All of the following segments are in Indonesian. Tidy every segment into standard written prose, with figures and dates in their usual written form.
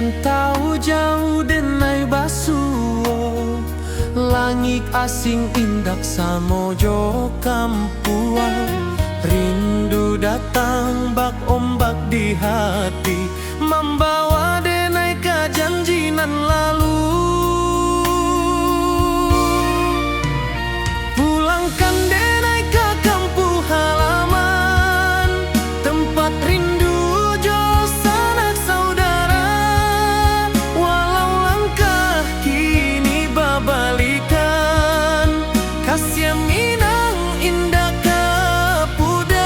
rantau jauh denai basuo, langit asing indak samojo kampuan. Rindu datang bak ombak di hati, membawa denai kejanjian lalu. Pulangkan denai ke kampung halaman, tempat rindu jo sanak saudara. Walau langkah kini babalikan, kasih minang indah kepudar.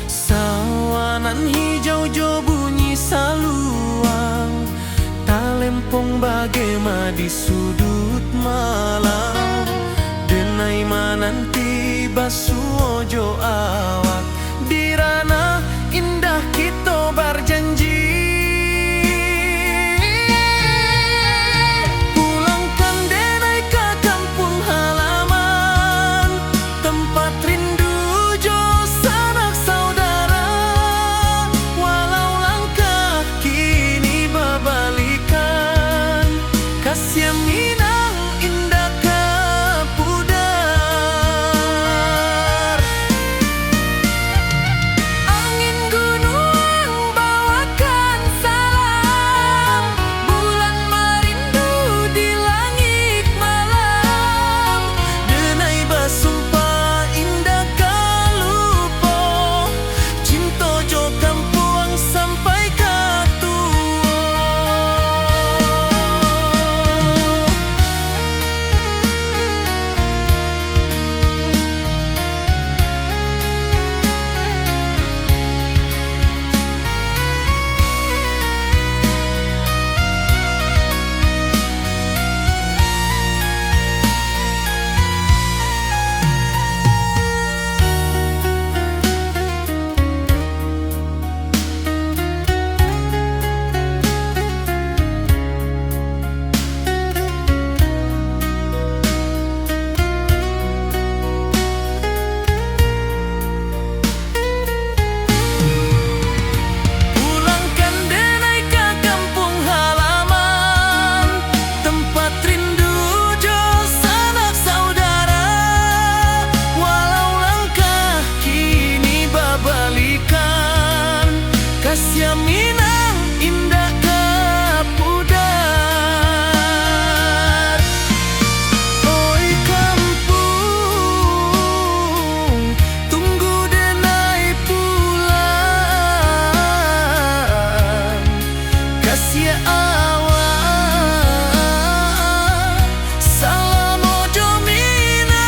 Sawanan hijau jo bunyi saluang, talempong bagema di sudut malam. Denai mananti basuo jo awak, di ranah indah kita berjanji. Pulangkan denai ke kampung halaman, tempat rindu jo sanak saudara. Walau langkah kini babalikan, kasih minang indah kepudar. Angin gunung bawakan salam, bulan merindu di langit malam. Denai basumpah indah kalupo, cinta jo kampuang sampai katua. Pulangkan denai ke kampung halaman, tempat rindu jo sanak saudara. Walau langkah kini babalikan, kasih minang indah kepudar. Oi kampung, tunggu denai pulang. Kasih awak, salam ojo minang.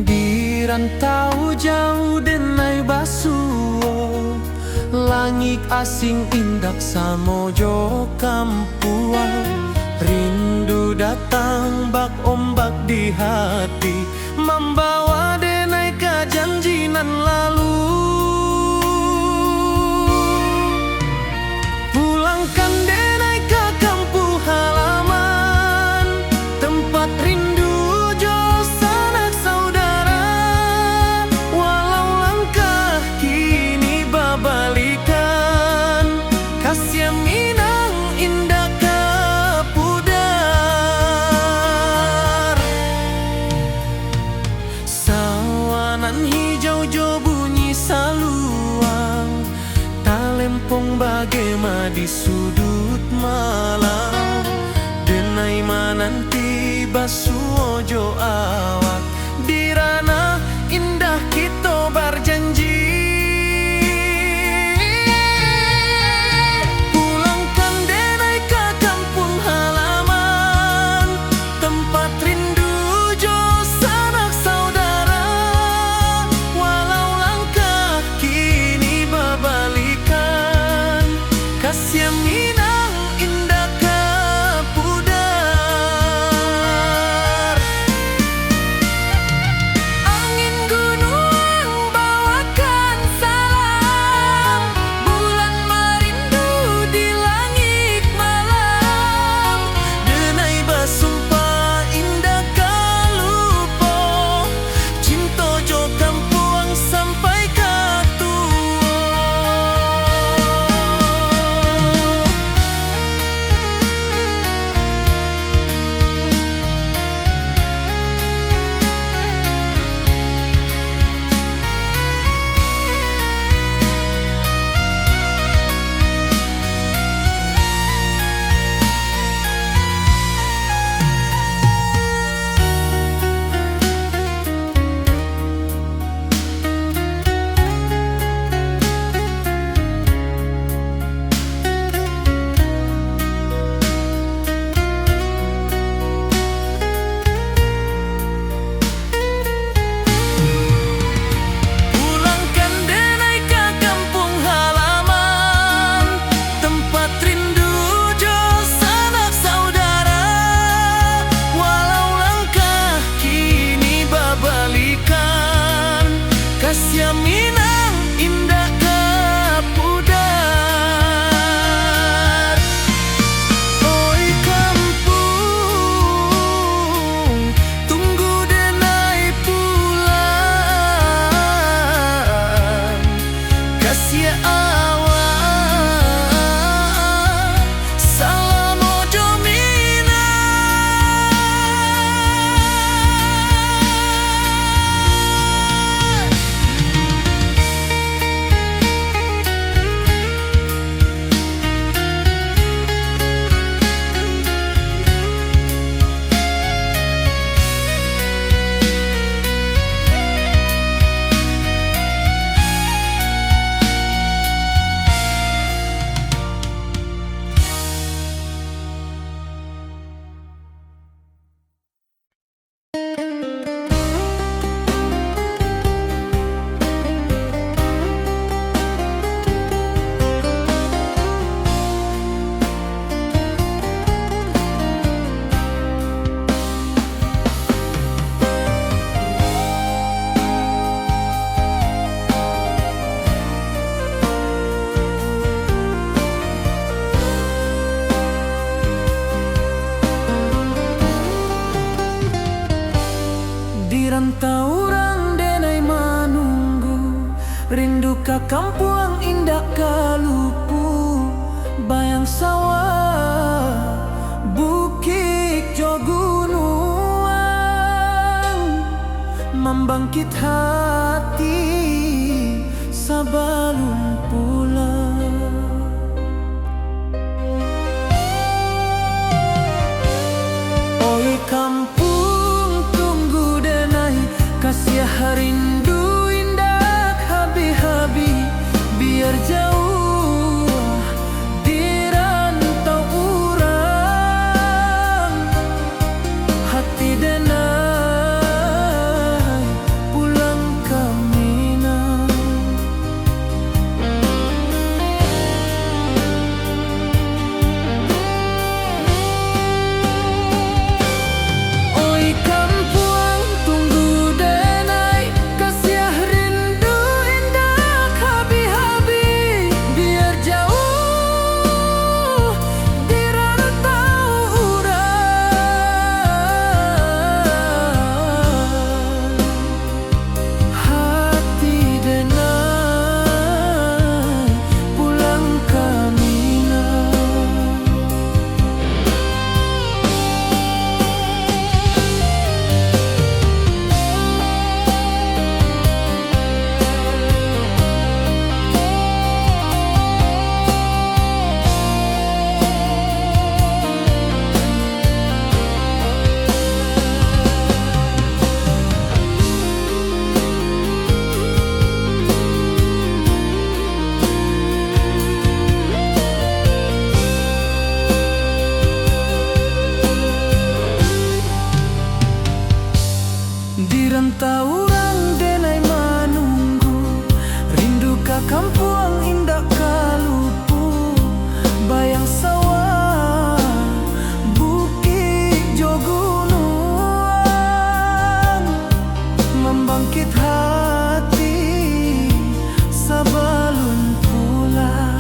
Di rantau jauh denai basuo, langit asing indak samojo kampuan. Rindu datang bak ombak di hati, membawa denai kejanjian lalu. Pulangkan denai ke kampung halaman, tempat rindu jo sanak saudara. Walau langkah kini babalikan, kasih minang indah kepudar. Sawanan hijau jo bunyi saluang, talempong bagema di sudut malam. Denai denai mananti basuojo awak dirana indah kita berjanji. Pulangkan denai ke kampung halaman, tempat rindu jo sanak saudara. Walau langkah kini babalikan, kasih Minang indah ke pudar. Angin gunung bawakan salam, bulan merindu di langit malam. Denai basumpah indah kalupo, cinta jo kampung sampai ke tua. Pulangkan denai ke kampung halaman, tempat rindu jo sanak saudara. Walau langkah kini babalikan, kasih Minang indah ke pudar. Oi kampung, tunggu denai pulang, kasih awak salam ojo Minang. Di rantau orang denai manunggu, rindu ke kampung indah kalupu. Bayang sawah, bukit jo gunung, membangkit hati sebelum pulang. Oi kampung, tunggu denai kasih rindu indah habi-habi. Biar jauh di rantau urang, hati denai pulang ke Minang. Kampung indah kalupu, bayang sawah, bukit jo gunung, membangkit hati sebelum pulang.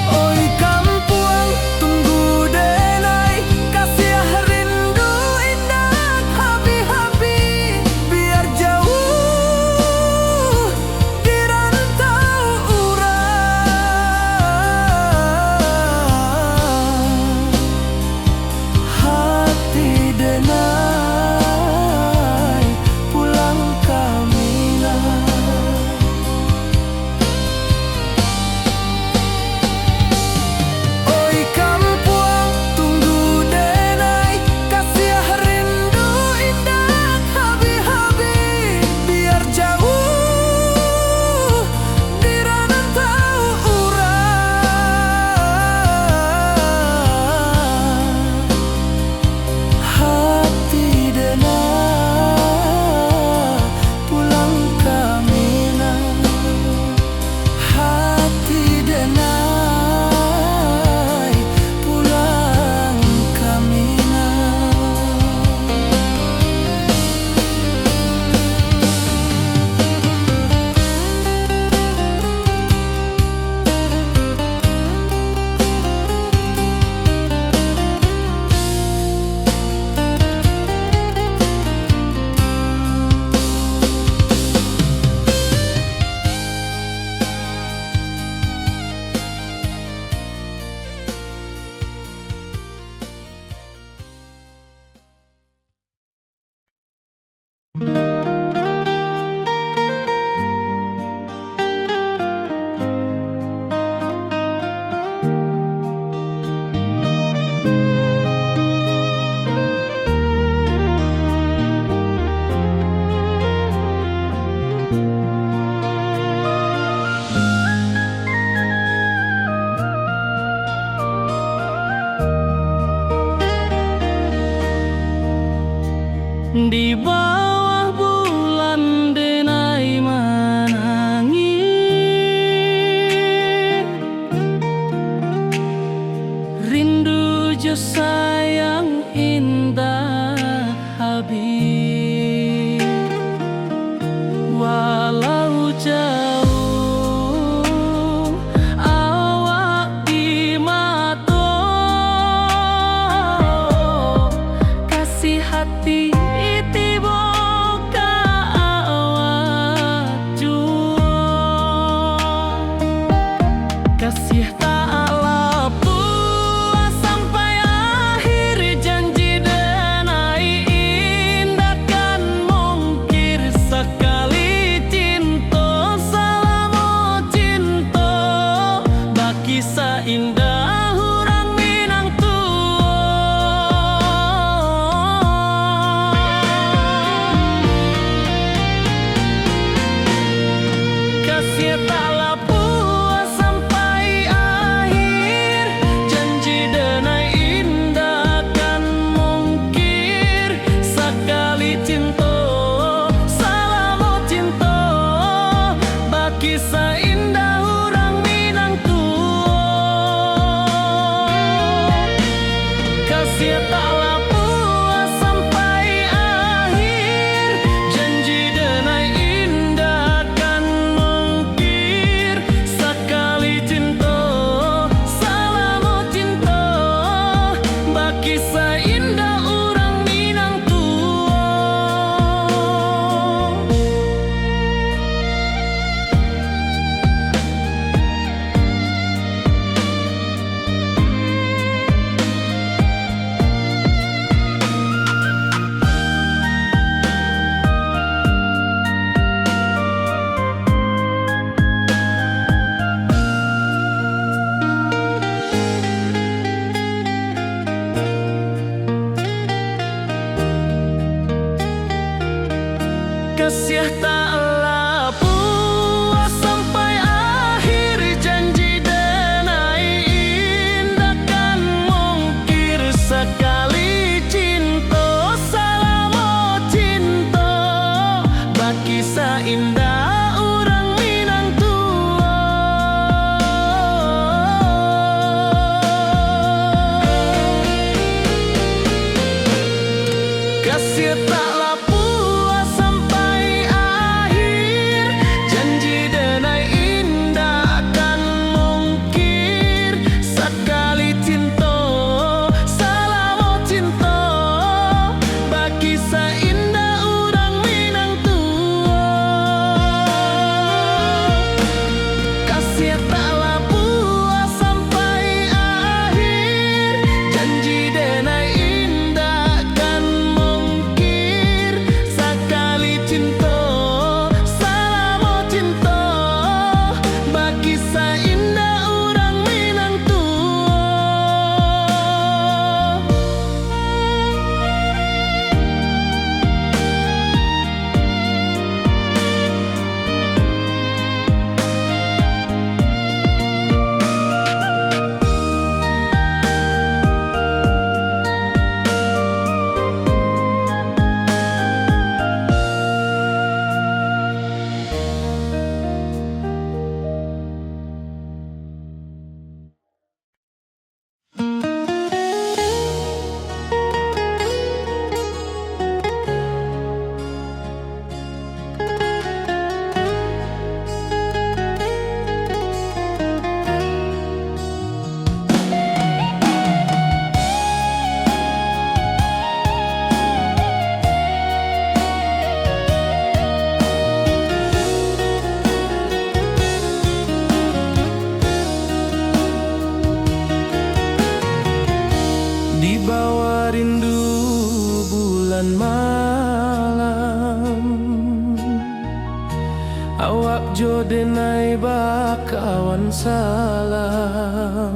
Oi kampung tunggu denai, kasih rindu indah habi-habi, biar jauh di rantau urang. Hati denai pulang ke Minang. Oi kampung tunggu denai, kasih rindu indah habi-habi, biar jauh di rantau urang. Hati denai pulang ke Minang. Hati denai pulang ke Minang. Di bawah bulan denai menangis, rindu jo sayang indah habis. Walau jauh awak di mata, kasih hati tiba ka awak jua. Kasih tak lapu sampai akhir, janji denai indah kan mungkir. Sekali cinta selama cinta, baki seindah orang Minang kasih taklah puas sampai akhir, janji denai indah kan mungkir. Sekali cinta selama cinta, baki seindah orang Minang kasih taklah puas sampai akhir, janji denai indah kan mungkir. Sekali cinta selama cinta, baki seindah orang Minang kasih taklah puas sampai akhir, janji denai indah kan mungkir. Sekali Di bawah rindu bulan malam, awak jo denai bakawan salam.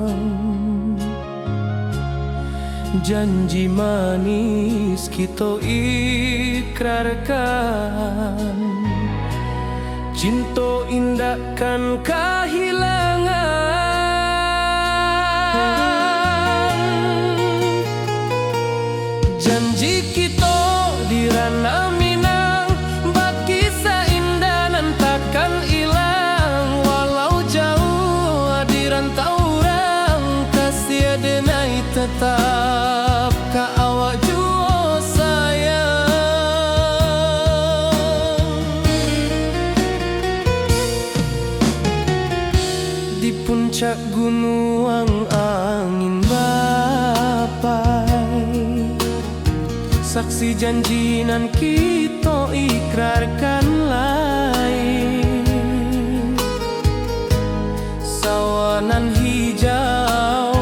Janji manis kita ikrarkan, cinta indahkan kehilangan. Janji kita di ranah Minang, bakisah indah nan takkan hilang. Walau jauh di rantau orang, kasih denai tetap ka awak jua sayang. Di puncak gunung angin bapai, saksi janji nan kita ikrarkan lain. Sawanan hijau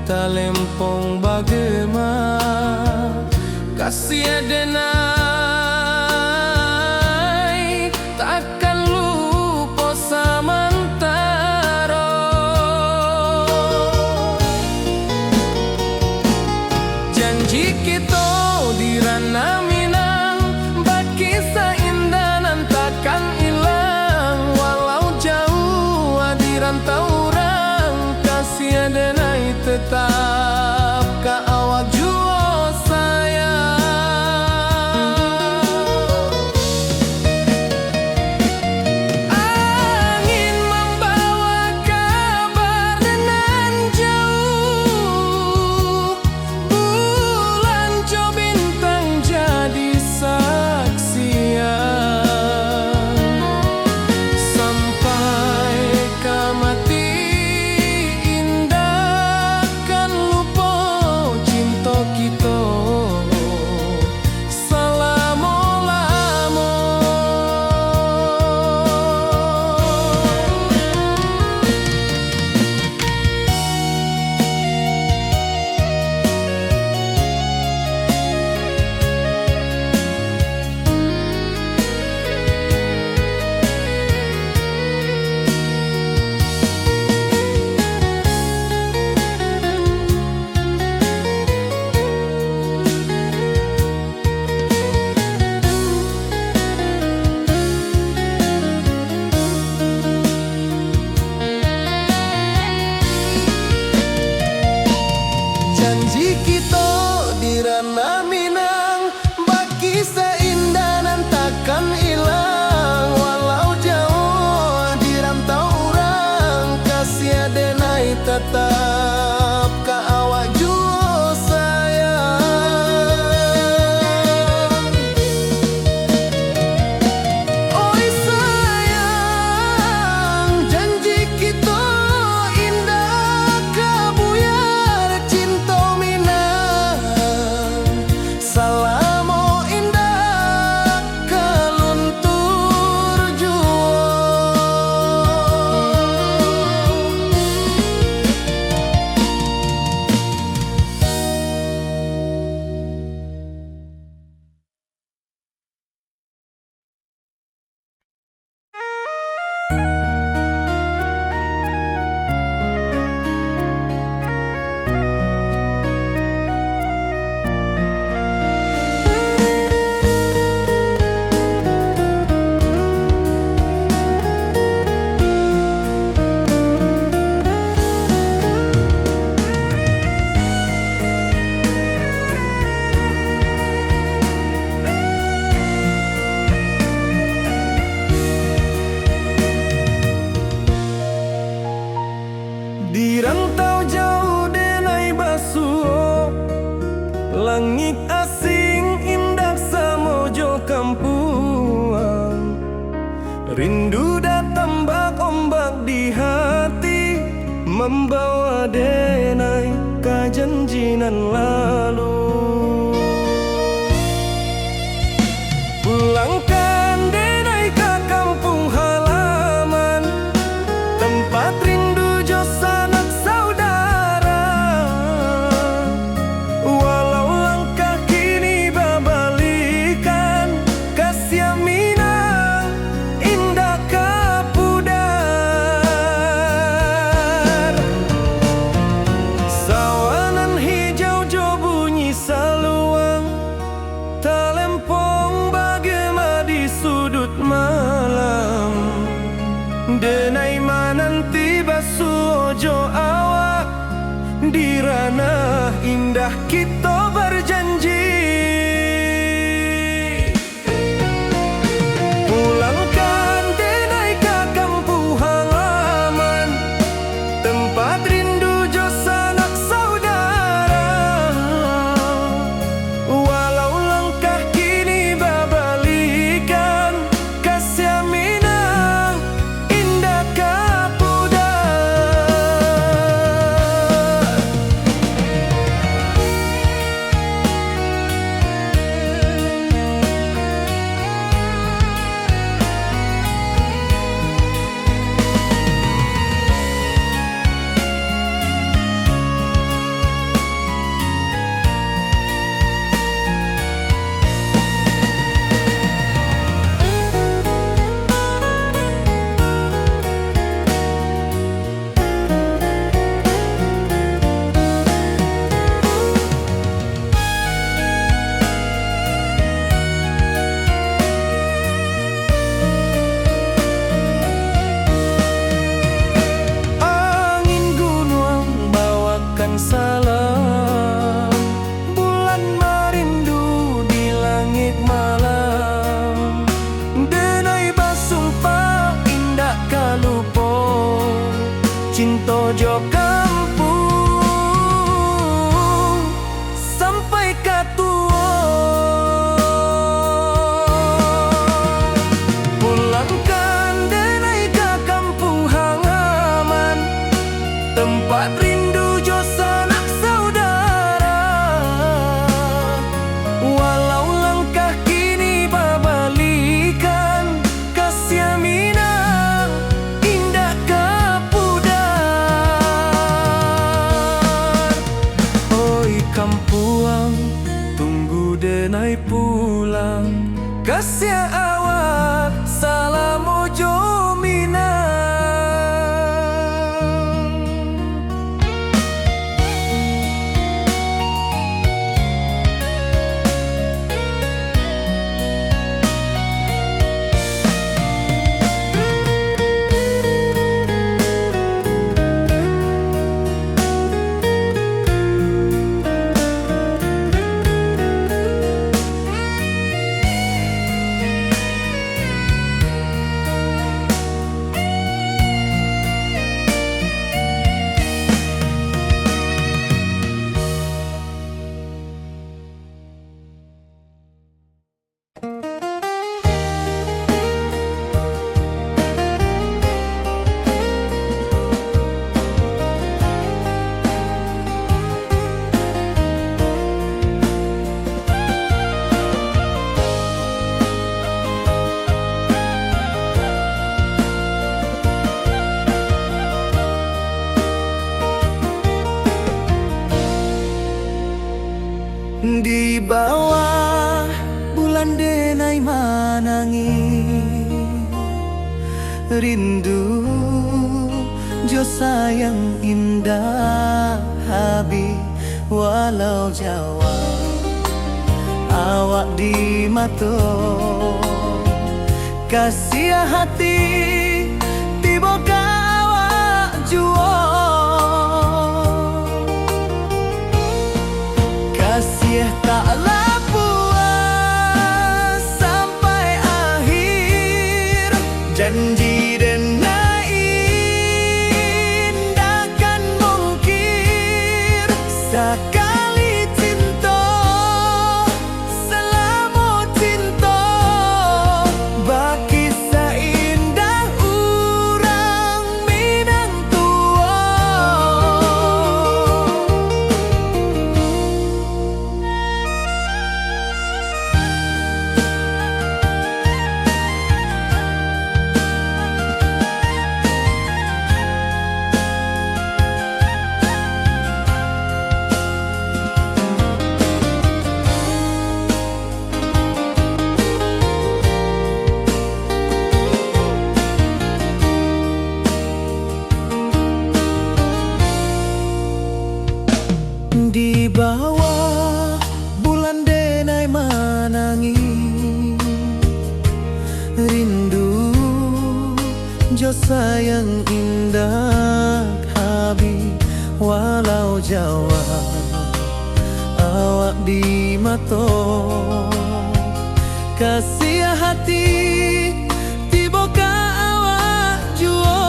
talempong bagema, kasih denai takkan lupa samantara. Janji kita di ranah Minang, bakisah indah nan takkan hilang. Walau jauh di rantau orang, kasih denai tetap ka awak jua sayang. Angin membawa kabar nan jauh, bulan jo bintang jadi saksian. Sampai ka mati indah kan lupa cinta kita selama-lama. Janji kita di ranah Minang, bakisah indah nan takkan hilang. Walau jauh di rantau orang, kasih denai tetap ka awak jua sayang. Oi sayang, janji kita indah kabuyar cinta Minang. Salamo indah kaluntur jua. Di rantau jauh denai basuh, langit asing indah samojo kampuang. Rindu datang bak ombak di hati, membawa denai ka janjinan lalu. Pulangkan denai ka kampung halaman, tempat rindu jo sanak saudara. pulang, kasih awak salam ojo minang. Di bawah bulan denai manangi, rindu jo sayang indah habi walau Jawa awak di mato kasih hati tiba ka awak juo kasih taklah puas sampai akhir janji denai indakan mungkir sekali cinta selama cinta baki seindah urang minang tua. Di bawah bulan denai manangi, rindu jo sayang indah habi walau Jawa awak di mato kasih hati tiba ka awak juo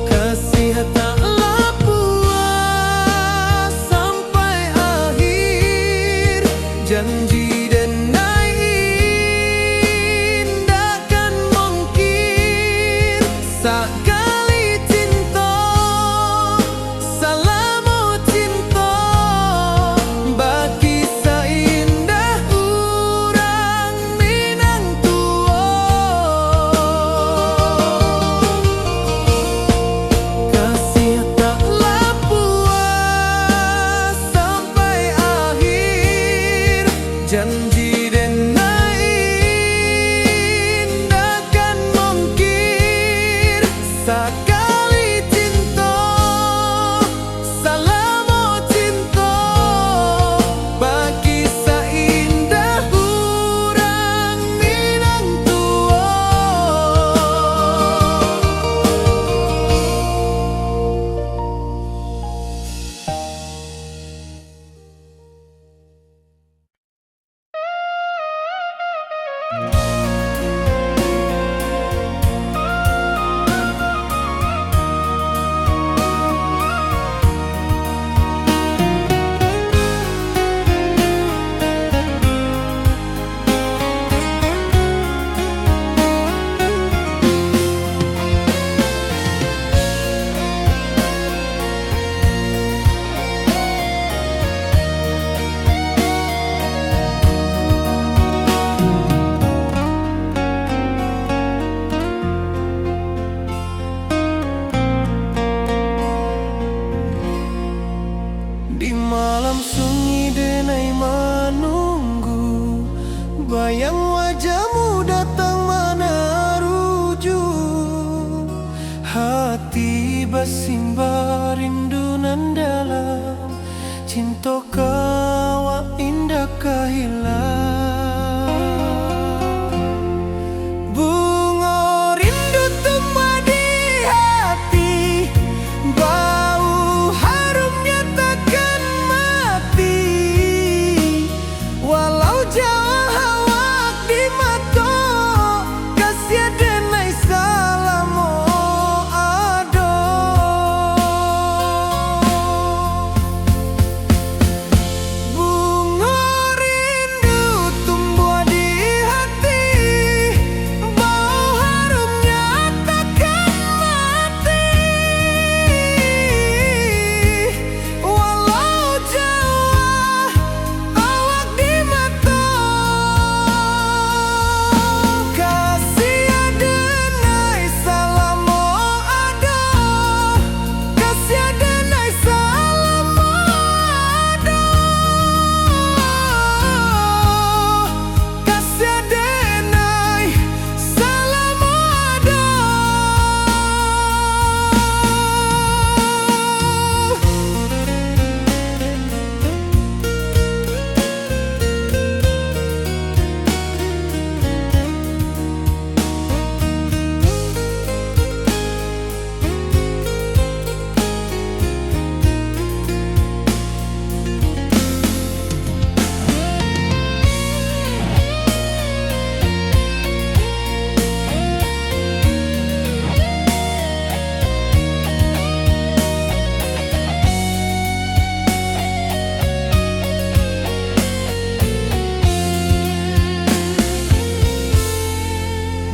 kasih taklah puas sampai akhir janji denai indakan mungkir sekali cinta selama cinta baki seindah Basimba rindu nan dalam, cinta kawa indah kahilang. Bunga rindu tumbuh di hati, bau harumnya takkan mati. Walau jauh awak di mata, kasih denai salamo ado. Bunga rindu tumbuh di hati, bau harumnya takkan mati. Walau jauh awak di mata, kasih denai salamo ado, kasih denai salamo ado, kasih denai salamo ado.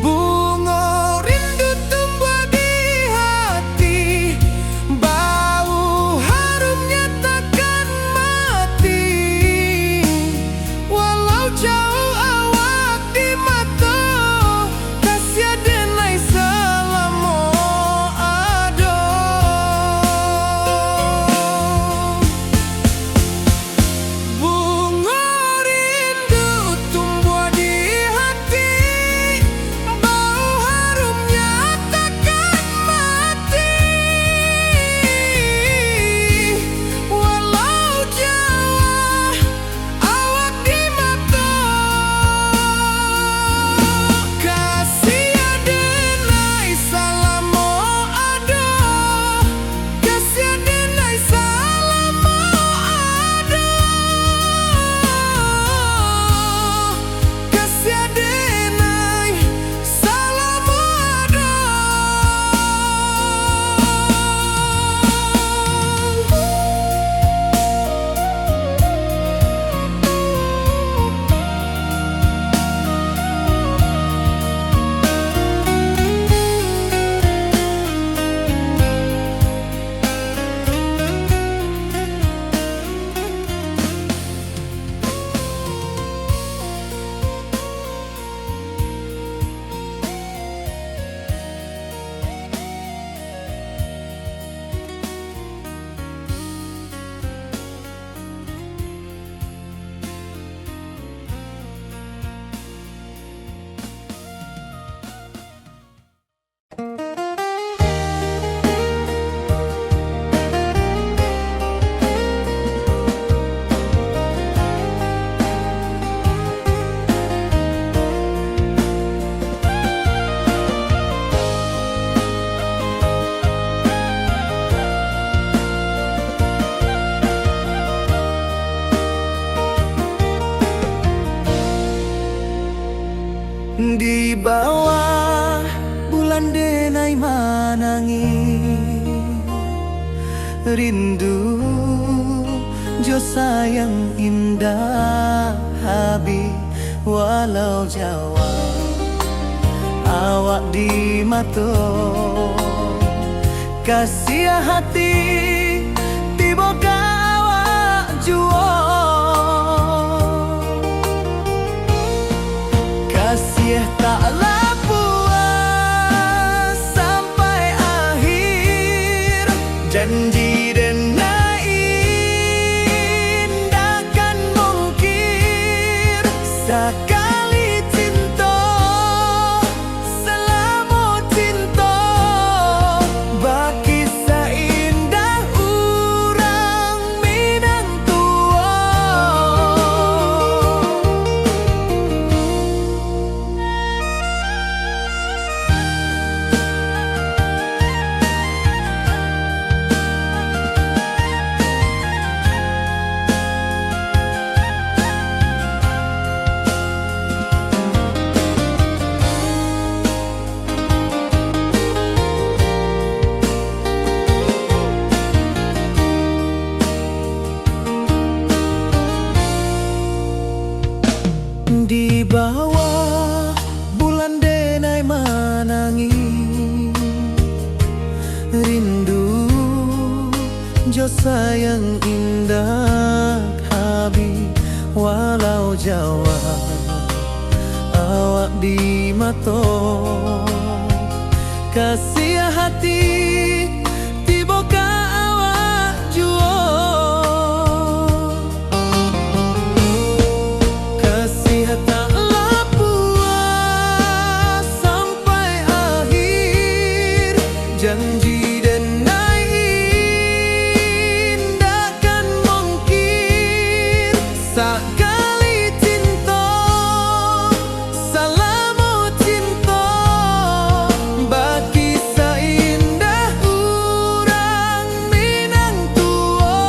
Bunga rindu tumbuh di hati, bau harumnya takkan mati. Walau jauh awak di mata, kasih denai salamo ado. Bunga rindu tumbuh di hati, bau harumnya takkan mati. Walau jauh awak di mata, kasih denai salamo ado, kasih denai salamo ado, kasih denai salamo ado. Di bawah bulan denai manangi, rindu jo sayang indah habi. Walau jauh awak di mata, kasih hati tiba awak jua. Kasih taklah puas sampai akhir, janji denai indahkan mungkir. Sekali cinta selama cinta, baki bawah bulan denai manangi rindu jo sayang indah habi walau Jawa awak di mato kasih hati tiba ka awak juo kasih tak puas sampai akhir janji denai indahkan mungkin sekali cinta salamu cinta bagi seindah urang Minang tua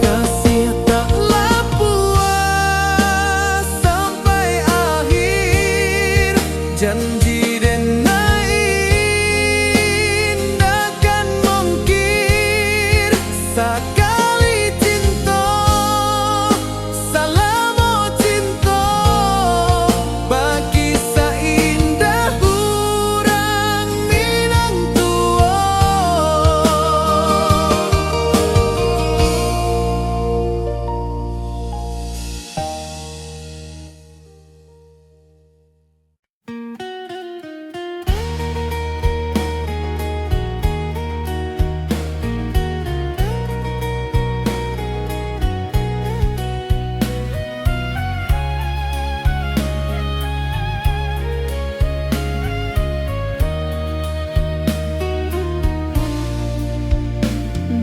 kasih taklah puas sampai akhir janji denai indahkan mungkin sekali cinta salamu cinta bagi seindah urang Minang tua.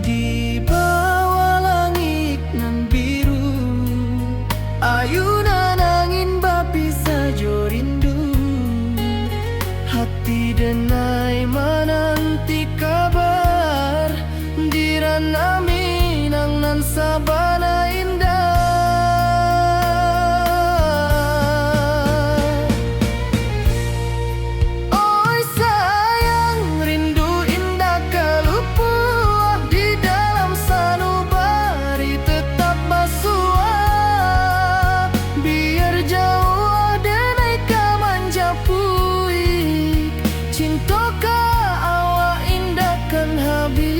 Di bawah langit nan biru ayunan angin bapi sajo rindu hati denai menanti kabar di ranah Minang nan sabana indah oi sayang rindu indah kalupuah di dalam sanubari tetap basuah biar jauh denai ka manjapuik cinta ka awak indahkan habis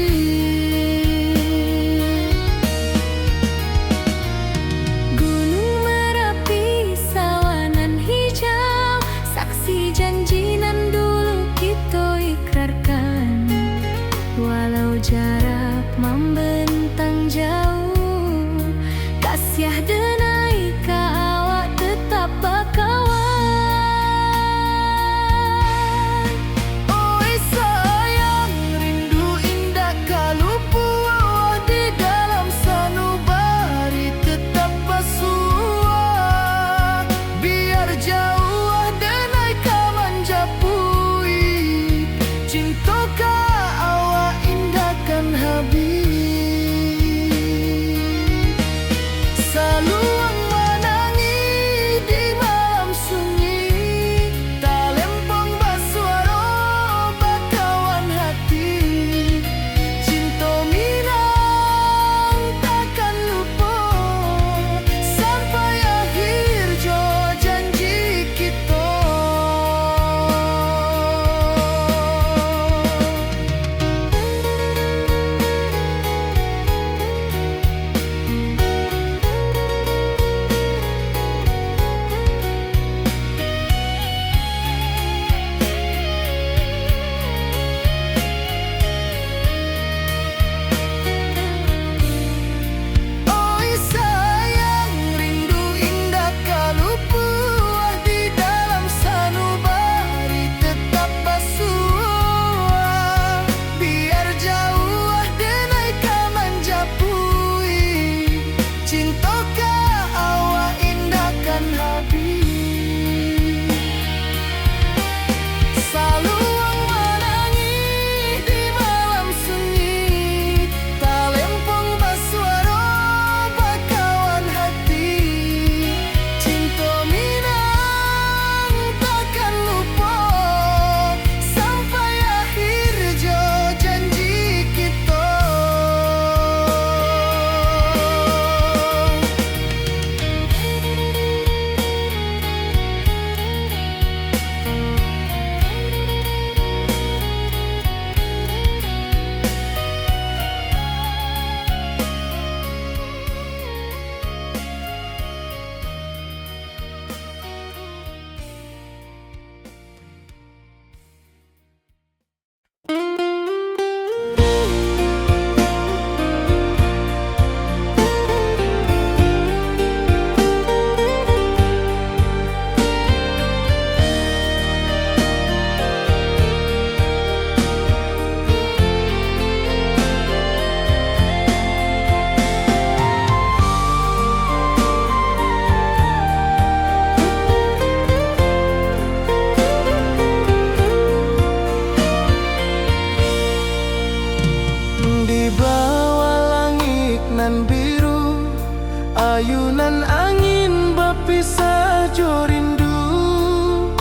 ayunan angin berpisah jo rindu.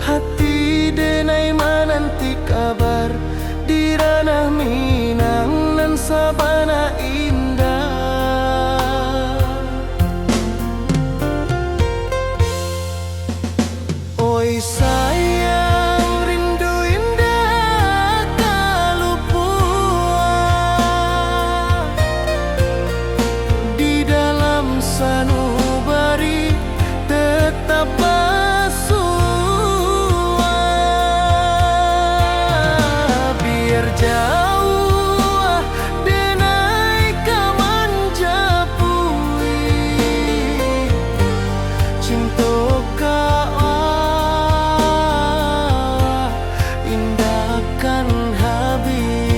Hati denai menanti kabar di ranah Minang nan sabana indah. Oi sayang, rindu indah kalupua di dalam sanubari tetap bersua. Biar jauh denai kaman japui cinta indahkan habis.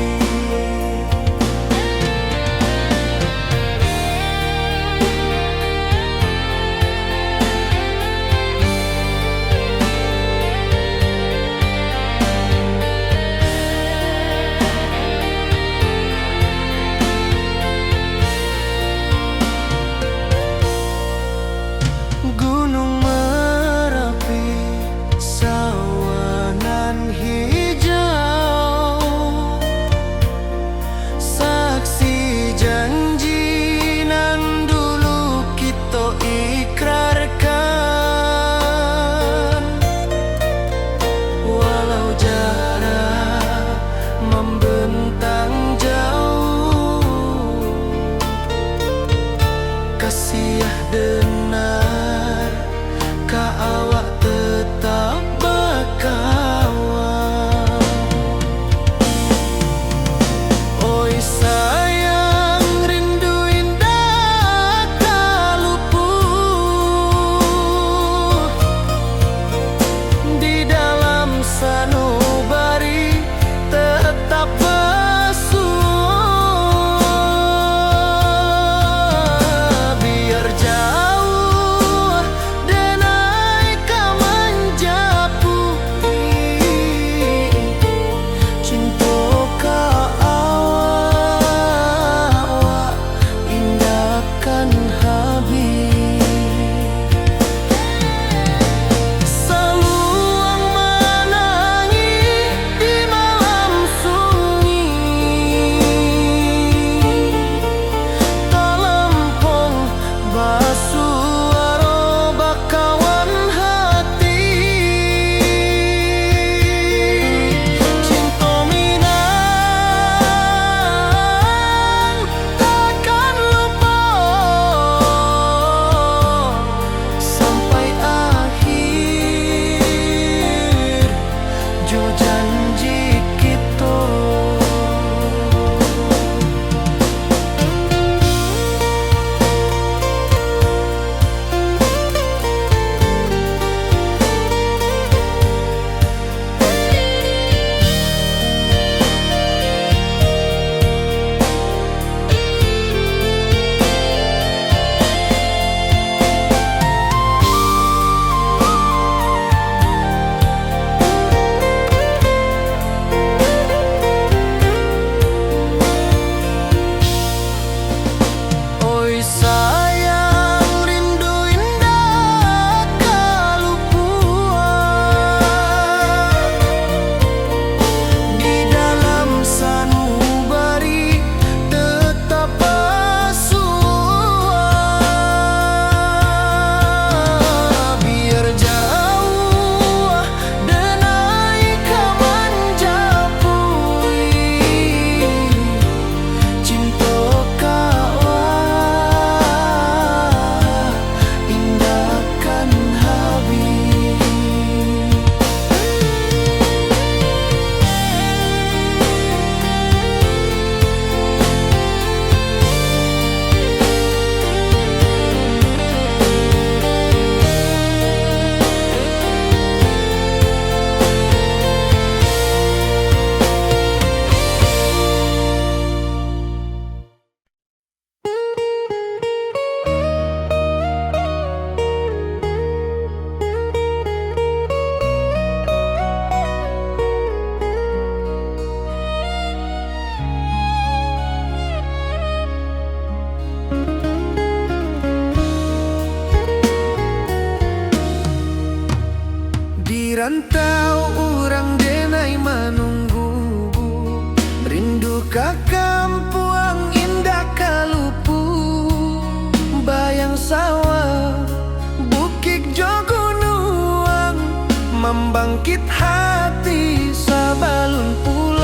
membangkit hati sabalun pulang.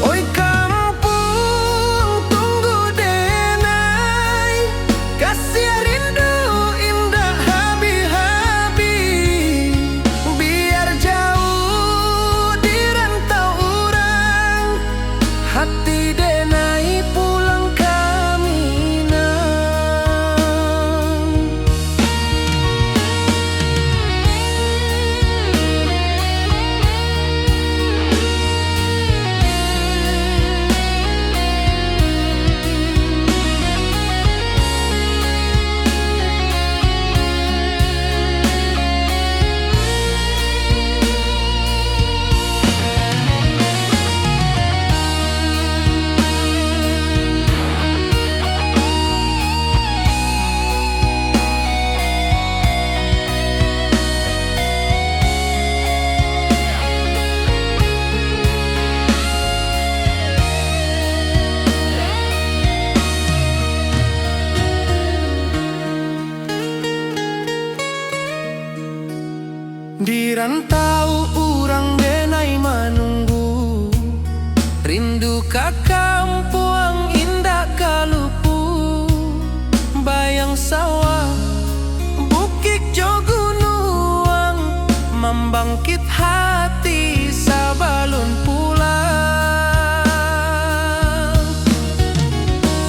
Oi kampung tunggu denai, kasih rindu indah habi-habi. Biar jauh di rantau orang, hati denai pulang kami nang. Di rantau urang denai manunggu, rindu ka kampung indah kalupu. Bayang sawah bukit jo gunung, membangkit hati sabalun pulang.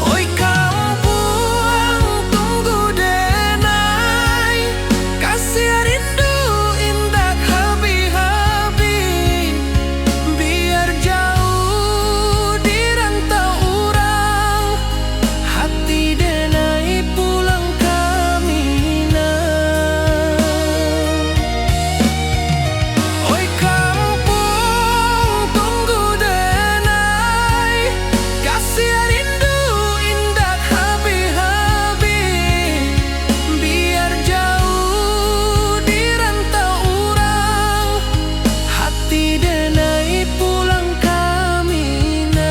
Oi kampung tunggu denai, kasih rindu indah habi-habi. Biar jauh di rantau urang, hati denai pulang kami nang. Oi kampung tunggu denai, kasih rindu indah habi-habi. Biar jauh di rantau urang, hati denai pulang kami nang.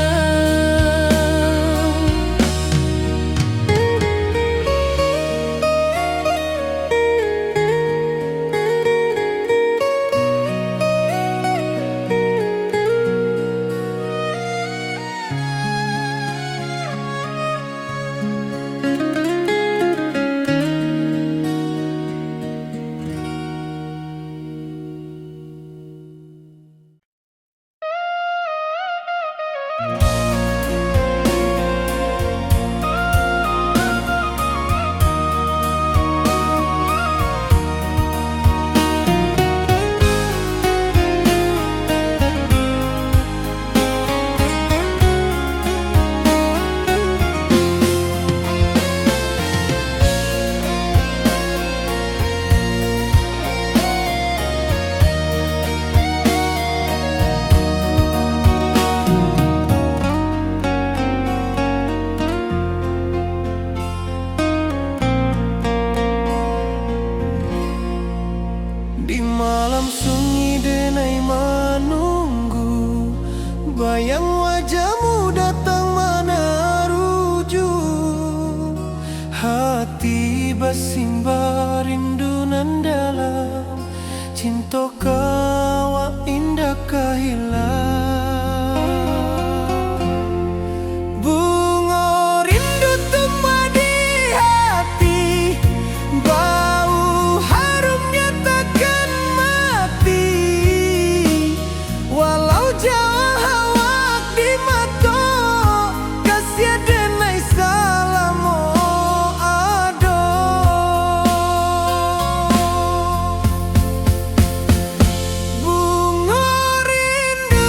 Di malam sunyi denai menunggu, bayang wajahmu datang mana rujuk. Hati bersimbar rindu nan dalam, cinta kawa indah kahilang. Bunga rindu tumbuh di hati, bau harumnya takkan mati. Walau jauh hawak di mata, kasih denai salamo ado. Bunga rindu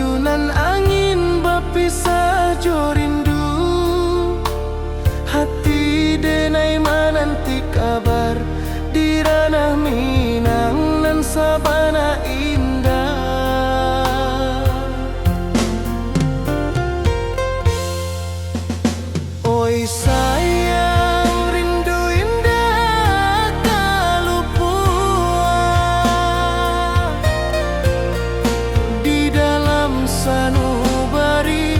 ayunan angin berpisah jo rindu. Hati denai menanti kabar di ranah Minang nan sabana indah. Oi sayang, rindu indah kalupua di dalam sanubari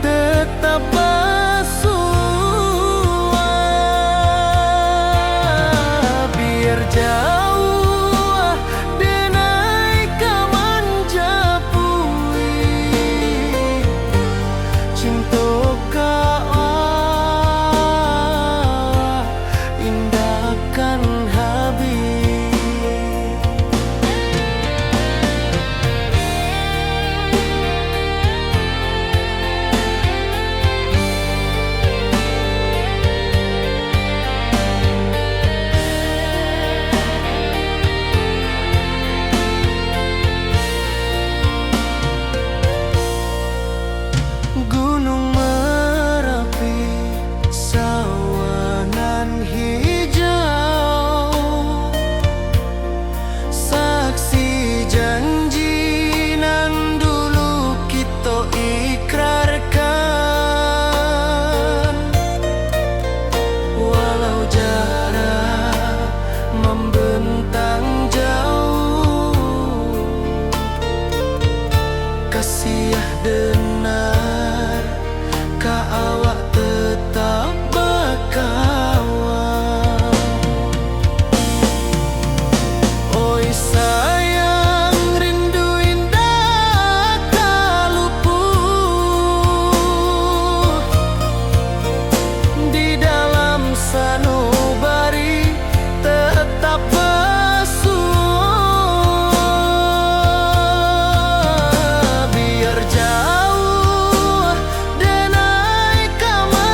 tetap bersua. Biar jauh denai kamanjapui cinta indahkan habis. Gunung Merapi, sawanan hijau, saksi janji nan dulu kita ikrarkan. Walau jarak membentang jauh, kasih denar ka awak tetap berkawan. Oi sayang, rindu indah kaluput di dalam sanubari tetap bersua. Biar jauh denai kaman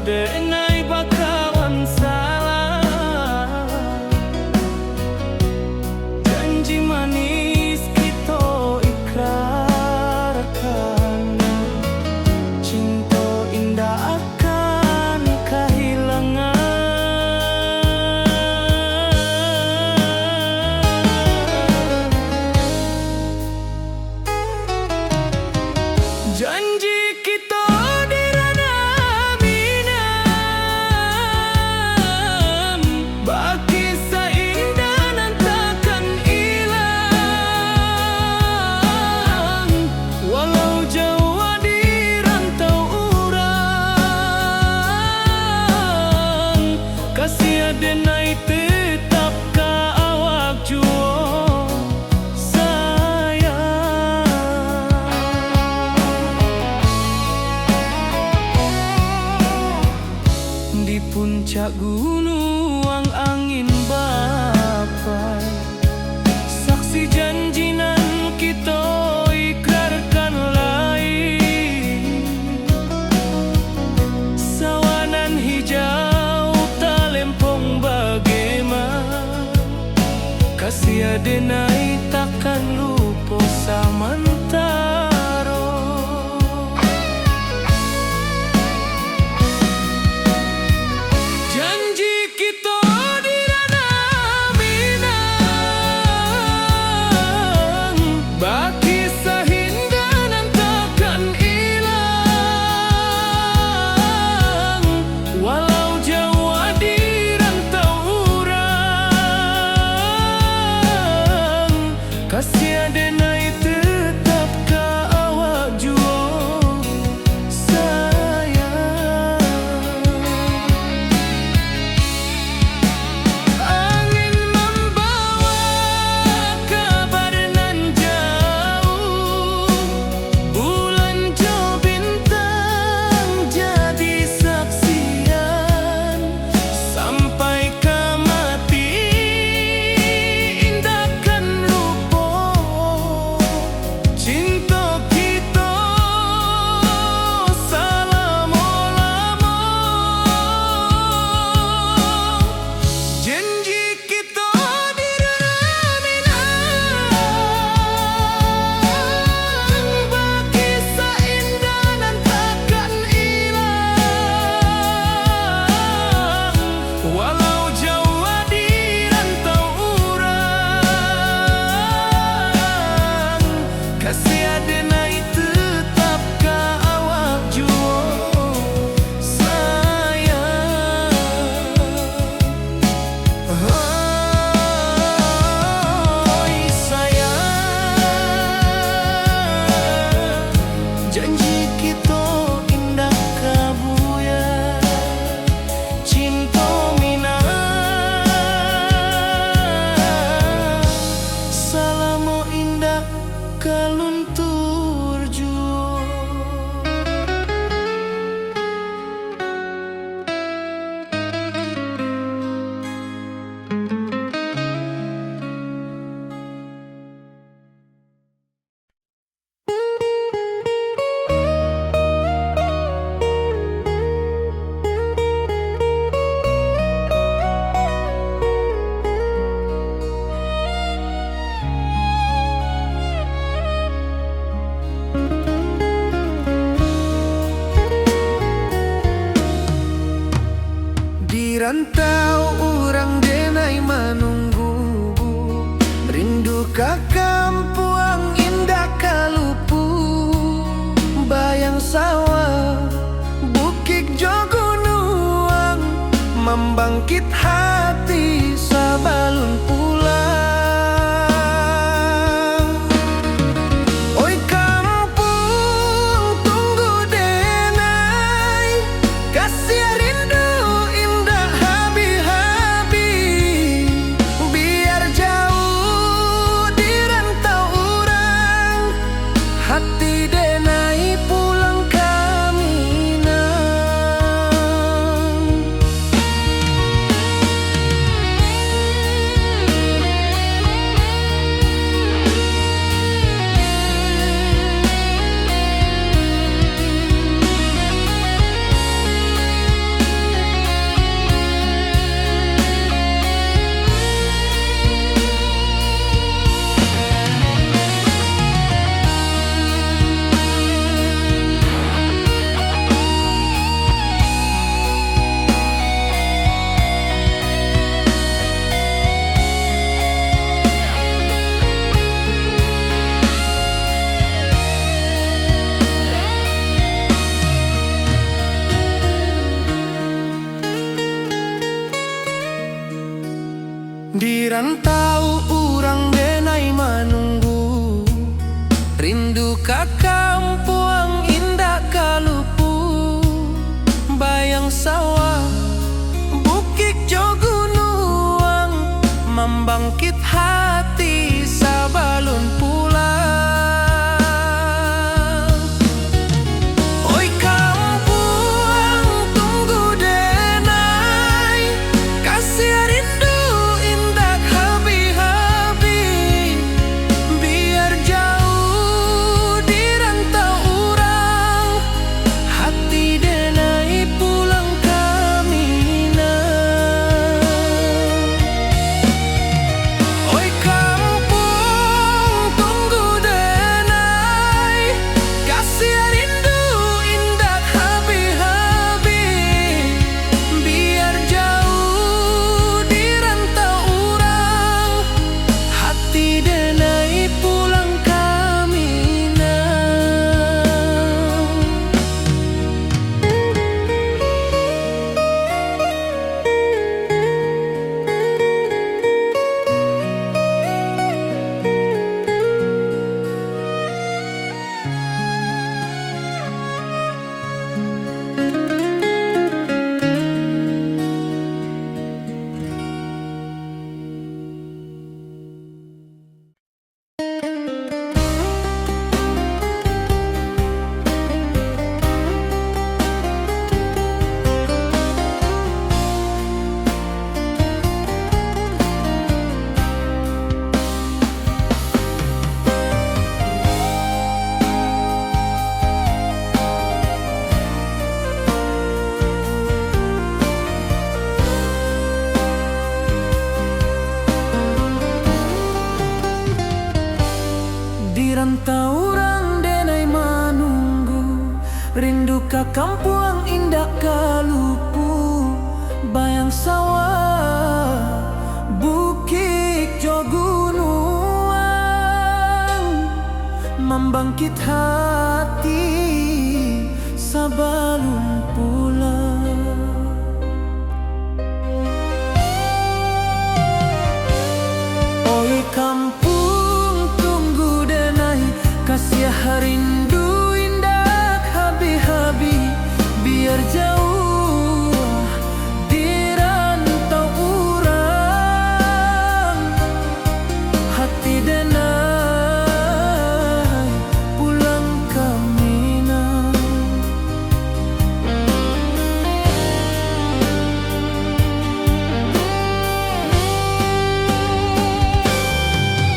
denai bakawan salah. Janji manis kita ikrarkan, cinta indah akan kehilangan. Janji kita di ranah minam, baki seindah nan takkan hilang. Walau jauh di rantau urang, kasih denai tetap ka awak juo sayang. Di puncak gunung angin bapai, saksi janji nan kita ikrarkan lain. Sawanan hijau talempong bagaimana, kasih denai takkan lupa samantara. Janji kita di ranah minang, baki sahindah nan takkan hilang. Walau jauh di rantau urang, kasih denai tetap ka awak juo sayang. Angin membawa kabar nan jauh, bulan jo bintang jadi saksian. Sampai ke mati indahkan lupa, cinta kita selama-lama. Janji kita di ranah minang, baki seindah nan takkan hilang. Walau jauh di rantau urang, kasih denai tetap ka awak juo sayang. Oi sayang, janji kita indah kabuya, cinta minang, salamo indah kaluntur juo. Di rantau urang denai menunggu, rindu ka kampuang indah kalupu. Bayang sawah, bukit jo gunung, membangkit hati sabalun pulang. Oi kampung tunggu denai, kasih rindu indah habi-habi. Biar jauh di rantau urang, hati denai pulang ke Minang. Rindu ka kampung indah kalupu, bayang sawah, bukit jo gunung, membangkit hati sabalun pulang. Oi kampung tunggu denai, kasih rindu indah habi-habi, biar jauh di rantau urang, hati denai pulang kamina. Oi kampung tunggu denai, kasih rindu indah habi-habi, biar jauh di rantau urang, hati denai pulang kamina. Di rantau urang denai manunggu, rindu ka kampung indah kalupu, bayang sawah, bukit jo gunung, membangkit hati sabalun pulang. Oi kampung tunggu denai, kasih rindu indah habi-habi, biar jauh di rantau urang, hati denai pulang kamina.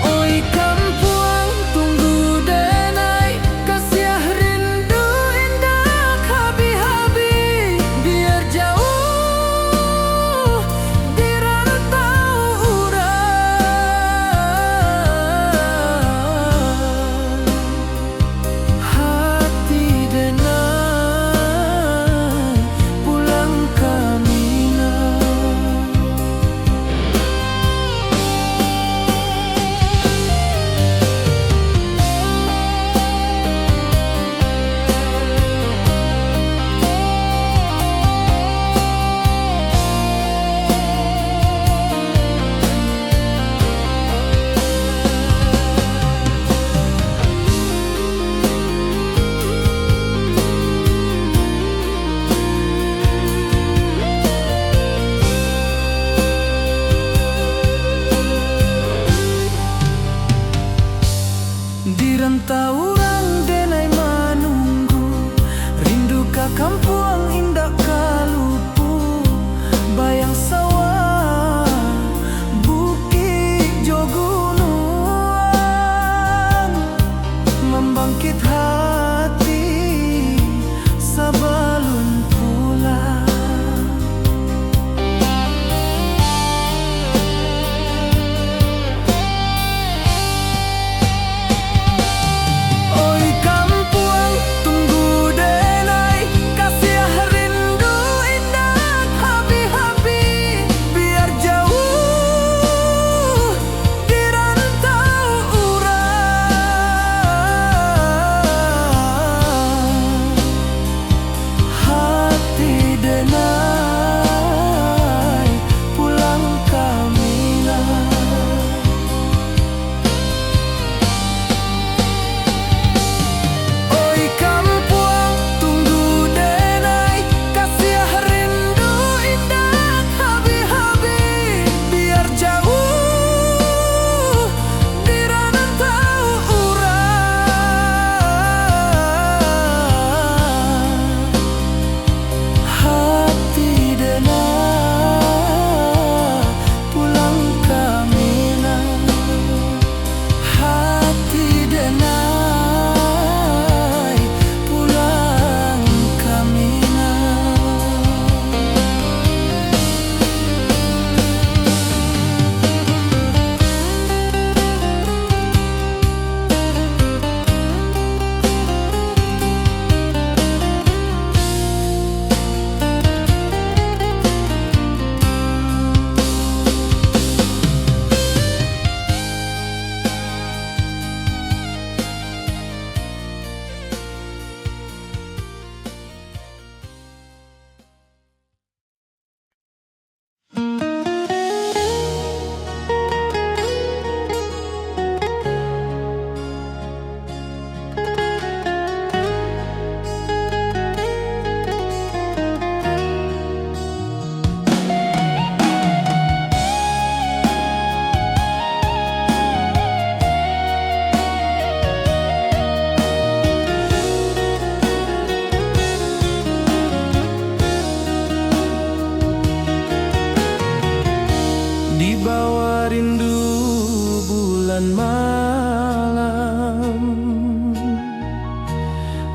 Oi kampung tunggu denai, kasih rindu indah habi-habi, biar jauh di rantau urang, hati denai pulang kamina. Di rantau urang denai manunggu, rindu ka kampung indah kalupu, bayang sawah, bukit jo gunung, membangkit hati sabalun pulang. Oi kampung tunggu denai, kasih rindu indah habi-habi, biar jauh di rantau urang,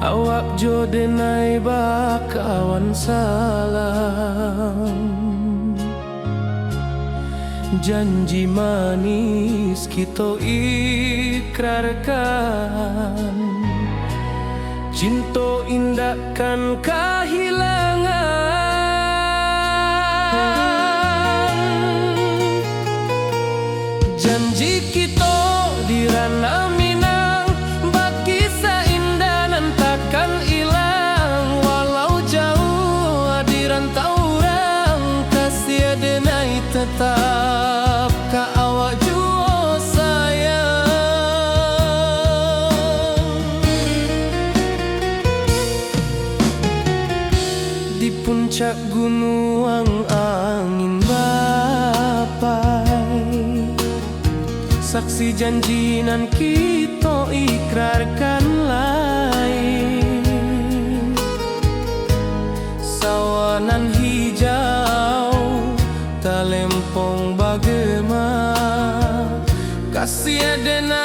Awak jo denai bakawan salam, janji manis kita ikrarkan, cinta indahkan kehilangan. Janji kita di ranah Minang, bagi seindah nan takkan hilang. Walau jauh di rantau orang, kasih denai tetap ka awak jua sayang. Di puncak gunung angin bapai, saksi janji nan kita ikrarkan lain. Sawanan hijau talempong bagema, kasih denai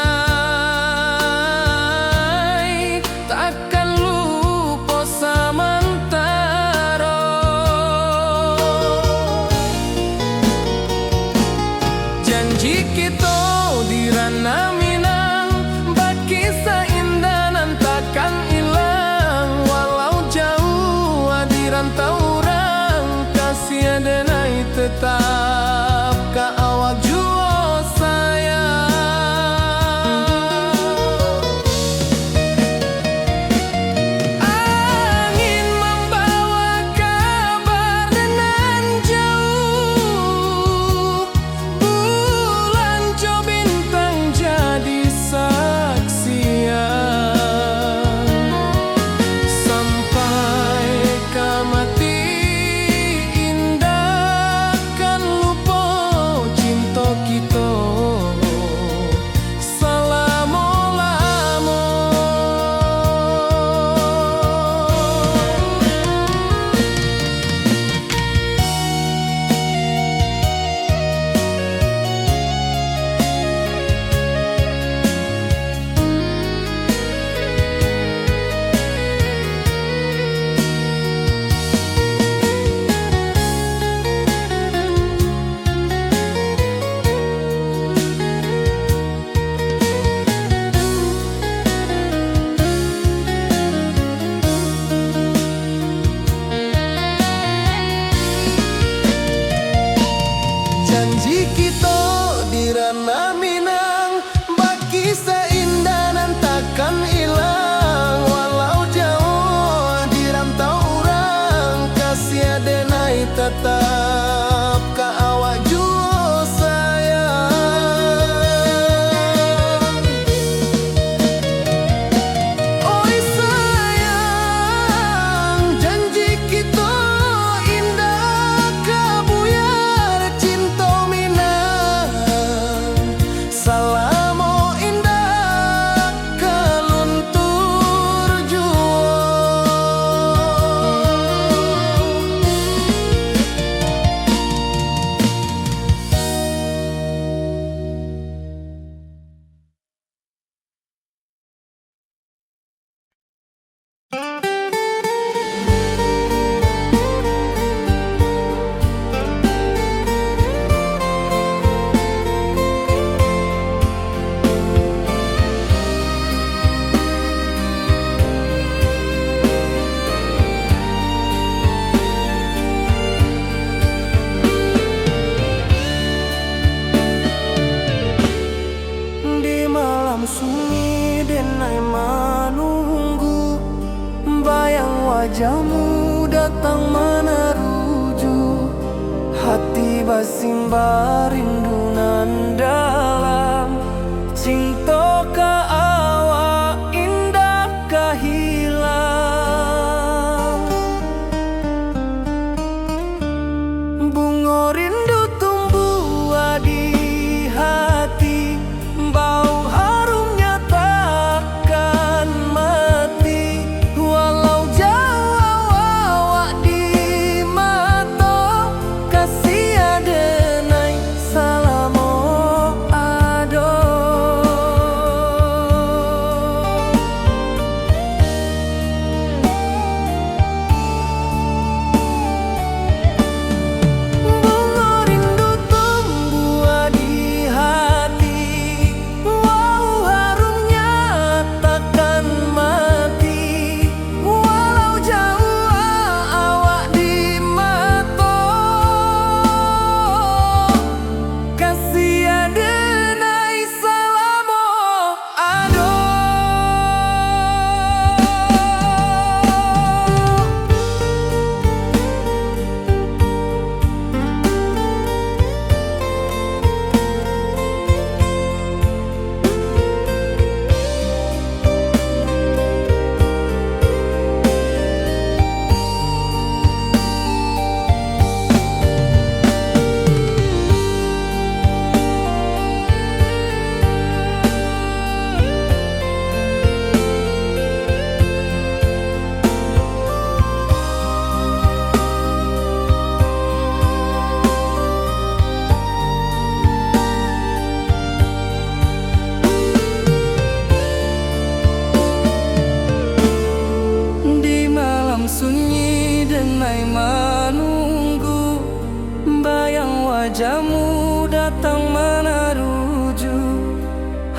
takkan lupa samantara. Janji kita di ranah Minang, bagi seindah nan takkan hilang. Walau jauh di rantau orang, kasih denai tetap ka awak jua sayang. Angin membawa kabar nan jauh, bulan jo bintang jadi saksian. Sampai ke mati indah kan lupa cinta kita selama-lama. Janji kita di ranah Minang, bagi seindah nan takkan hilang. Walau jauh di rantau orang, kasih denai tetap ka awak jua sayang. Oi sayang, janji kita indah kabuyar cinta Minang. Salamo indah kaluntur jua. Di malam sunyi denai menunggu, bayang wajahmu datang meneruju. Hati basimba rindu nan dalam, cinta ka awak indah ka hilang. Bunga rindu tumbuh di hati, bau harumnya takkan mati. Walau jauh awak di mata, kasih denai salamo ado.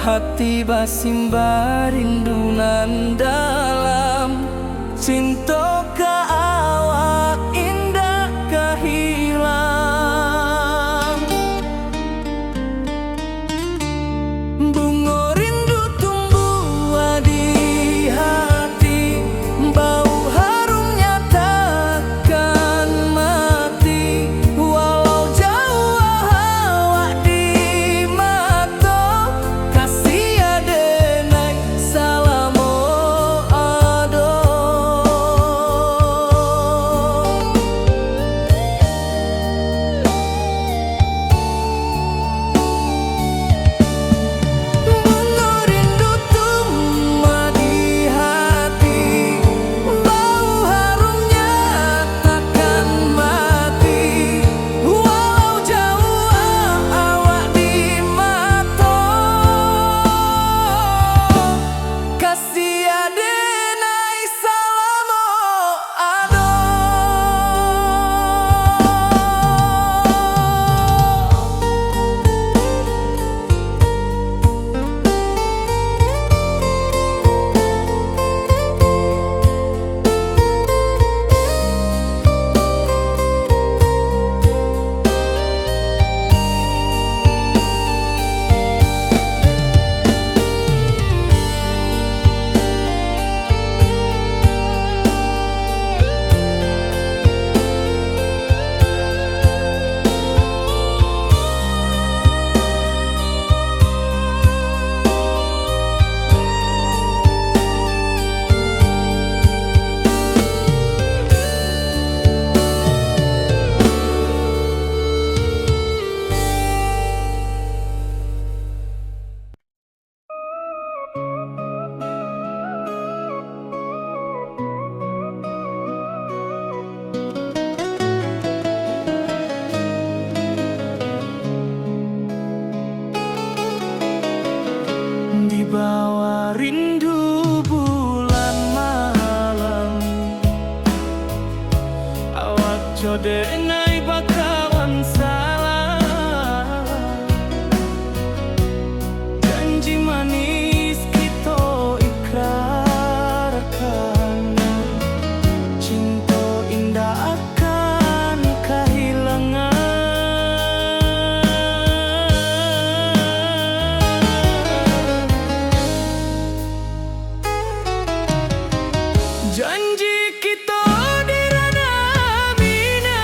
hati basimba rindunan dalam cinta ka awak indah kahilang. Bunga rindu tumbuh di hati, bau harumnya takkan mati. Walau jauh awak di mata, kasih adenai salamo ado. Bunga rindu tumbuh di hati, bau harumnya takkan mati. Walau jauh awak di mata, kasih adenai salamo ado. Di bawah rindu bulan malam, awak jodenai bakawan salah. Janji manis kita ikrarkan, cinta indah akan kehilangan. Janji kita di ranah minam,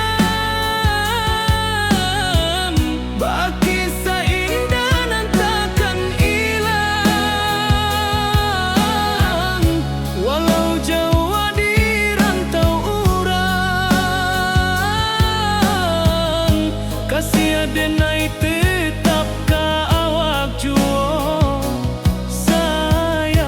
baki seindah nan takkan hilang. Walau jauh di rantau urang, kasih adenai tetap ka awak jua sayang.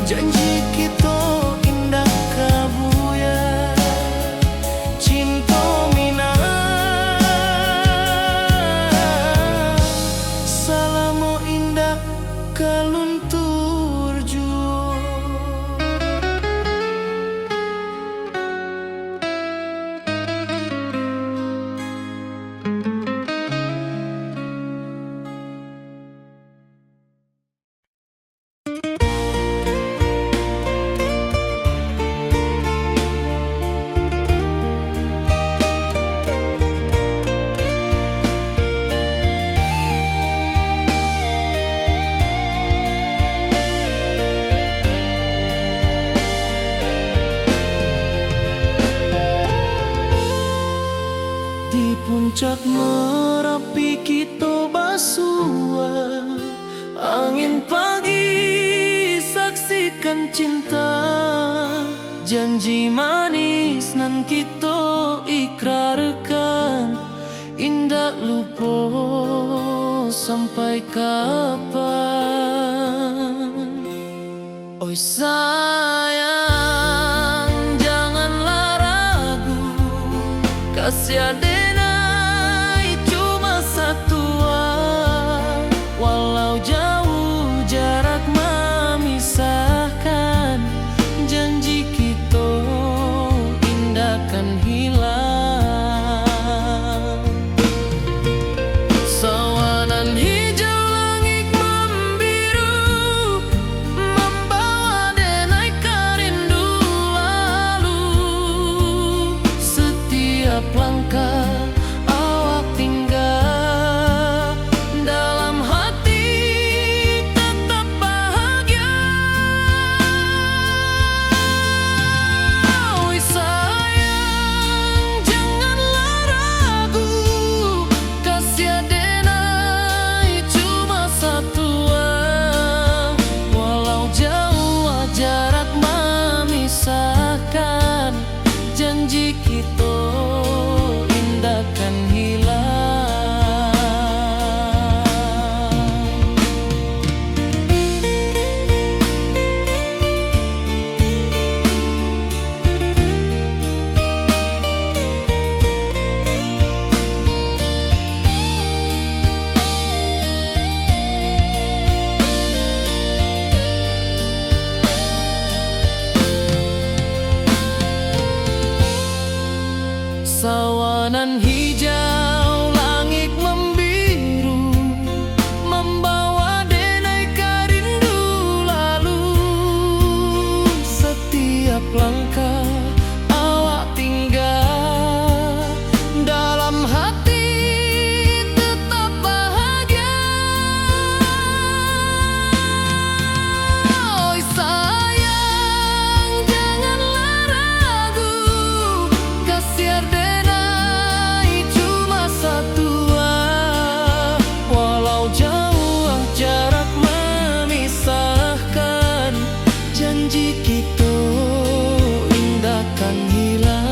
Janji kita indah kabuya, cinta mina salamo indah kaluntur jua. Di puncak Merapi kita basua, angin pagi saksikan cinta. Janji manis nan kita ikrarkan, indah lupa sampai kapan. Oi sayang, janganlah ragu, kasih adenai cuma satu. Walau jauh jarak memisahkan, janji kita indah kan hilang. Sawanan hijau langit membiru, membawa denai kerindu lalu. Setiap langkah awak tinggal, dalam hati tetap bahagia. Oi sayang, janganlah ragu, kasih adenai cuma satu. Walau jauh jarak memisahkan, janji kita indah kan hilang. Sawanan hijau langit membiru, membawa denai kerindu lalu. Setiap langkah awak tinggal, dalam hati tetap bahagia. Oi sayang, janganlah ragu, kasih adenai cuma satu. Walau jauh jarak memisahkan, janji kita indah kan hilang.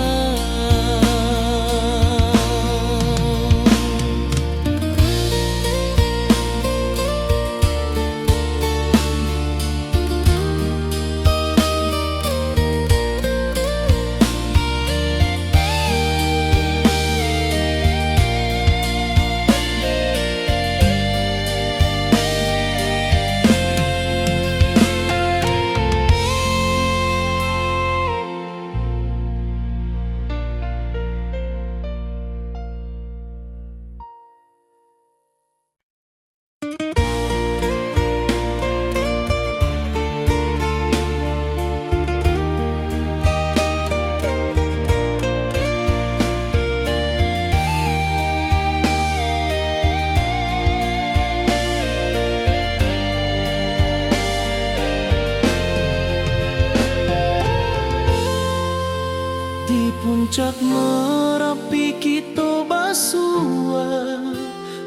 Di puncak Merapi kita basua,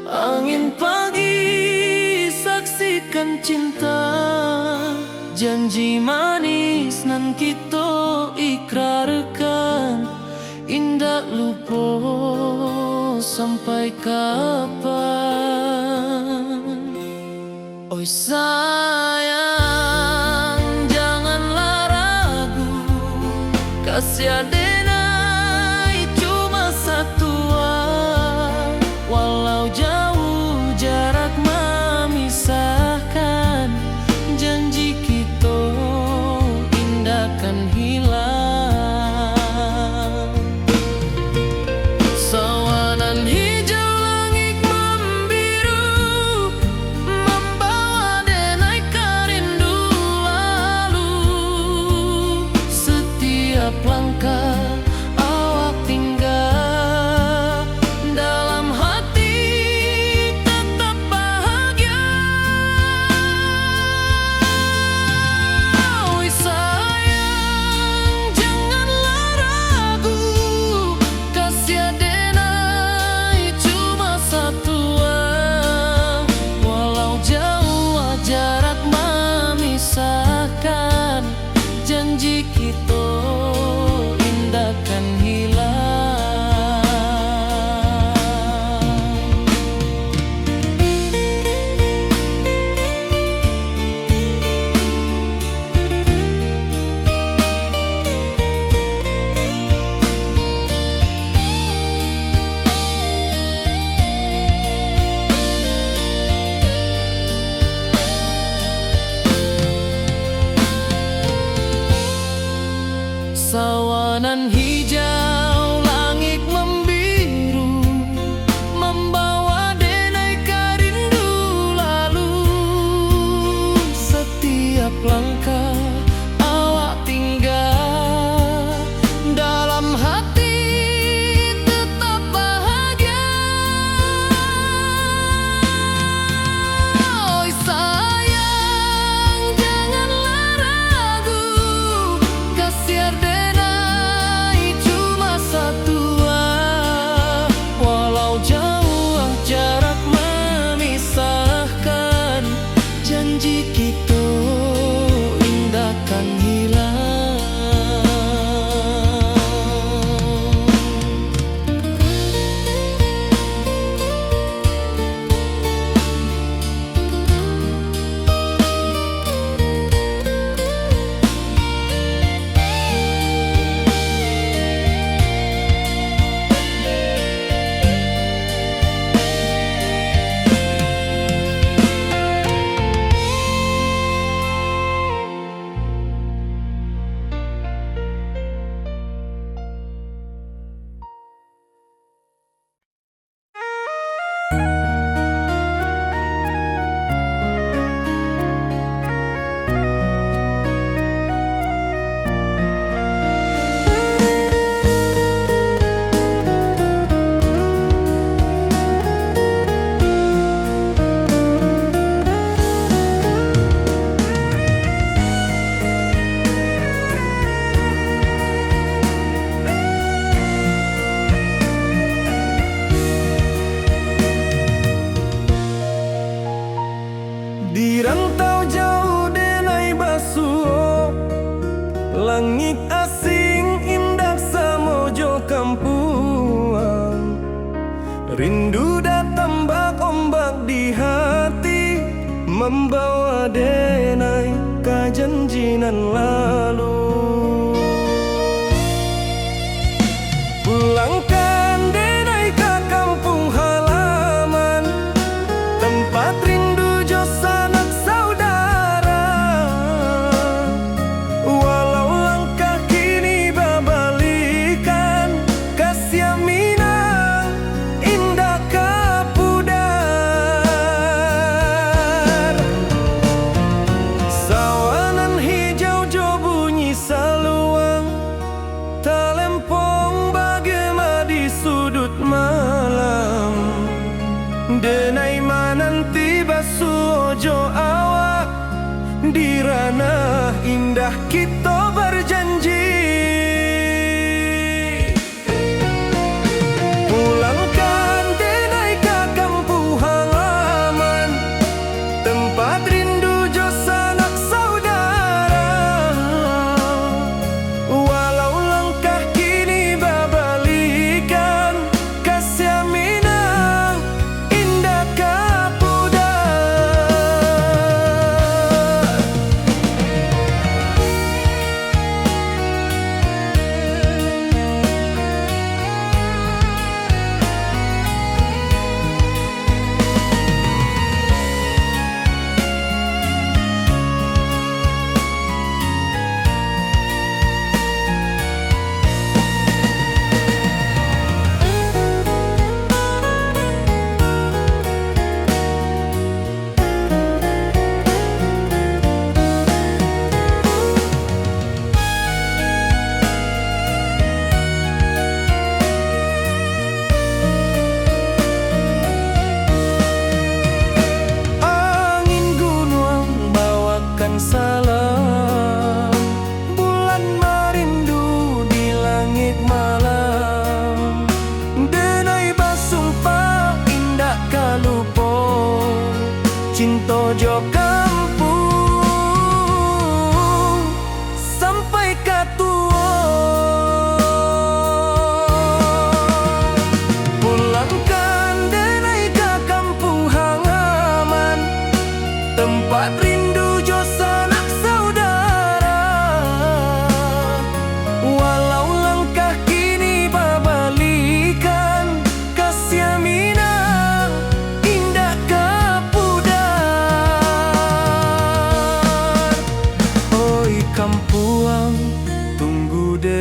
angin pagi saksikan cinta. Janji manis nan kita ikrarkan, indah lupa sampai kapan. Oi sayang, jangan kasih adenai cuma satu, walau jauh jarak memisahkan, janji kita indah kan hilang. Sawanan hijau langit membiru membawa denai rindu lalu. Setiap langkah awak tinggal, dalam hati tetap bahagia. Oi sayang, janganlah ragu, kasih adenai cuma satu, walau jauh jarak memisahkan, janji kita indah kan hilang. Sawanan hijau langit membiru membawa denai rindu lalu. Setiap langkah awak tinggal, dalam hati tetap bahagia. Oi sayang, janganlah ragu, kasih adenai cuma satu, walau jauh jarak memisahkan, janji kita indah kan hilang. Di rantau jauh denai basuh, langit asing indah samojo kampuan. Rindu datang bak ombak di hati, membawa denai ka janjinan lalu. Pulangkan denai ka kampung halaman, tempat rindu jo sanak saudara. Walau langkah kini babalikan, kasih minang indah kapudar. Sawanan hijau jo bunyi saluang, talempong bagema di sudut malam. Denai mananti basuh ojo awak, di ranah indah kita berjanji. Pulangkan denai ka kampung halaman, tempat rindu jo sanak saudara. Walau langkah kini babalikan, kasih minang indah kapudar.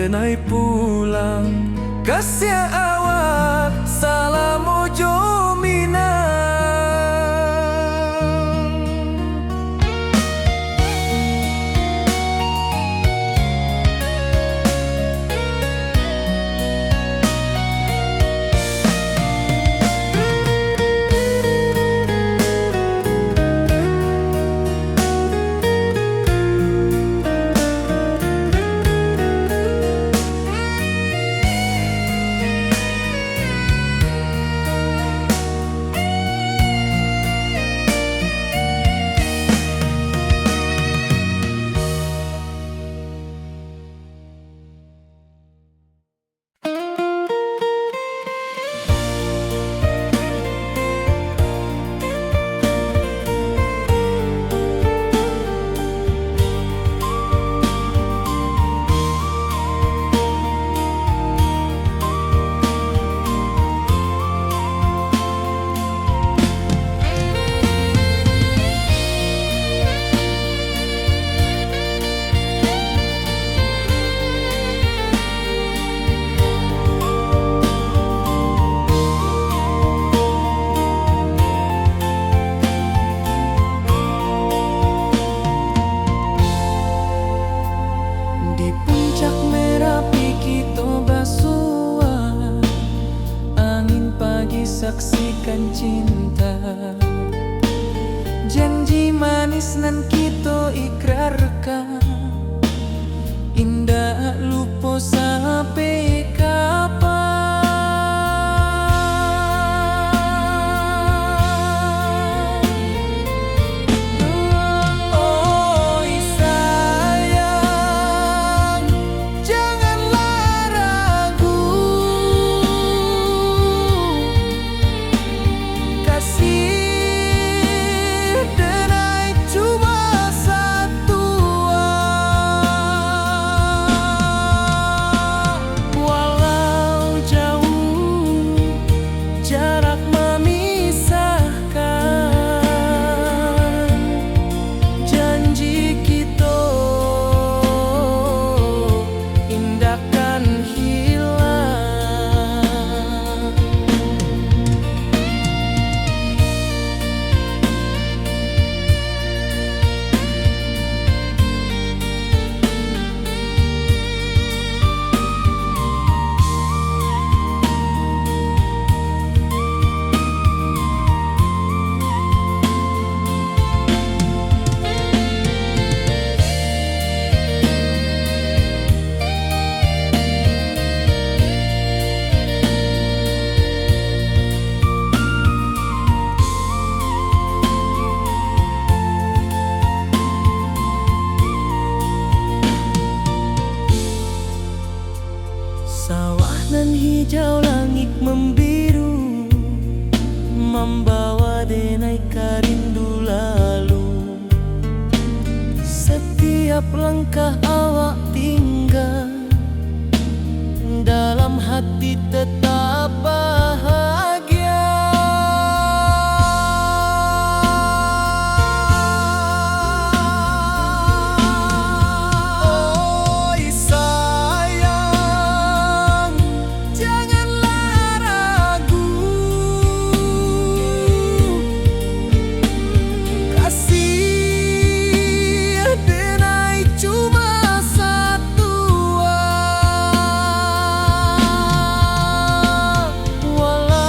denai pulang kasih awak salam ojo minang. Saksikan cinta, janji manis nan kita ikrarkan, indah lupa sampai kapan. Oh sayang, janganlah ragu, sawah nan hijau langit membiru, membawa denai karindu lalu. Setiap langkah awak tinggal, dalam hati tetap bahagia. Walau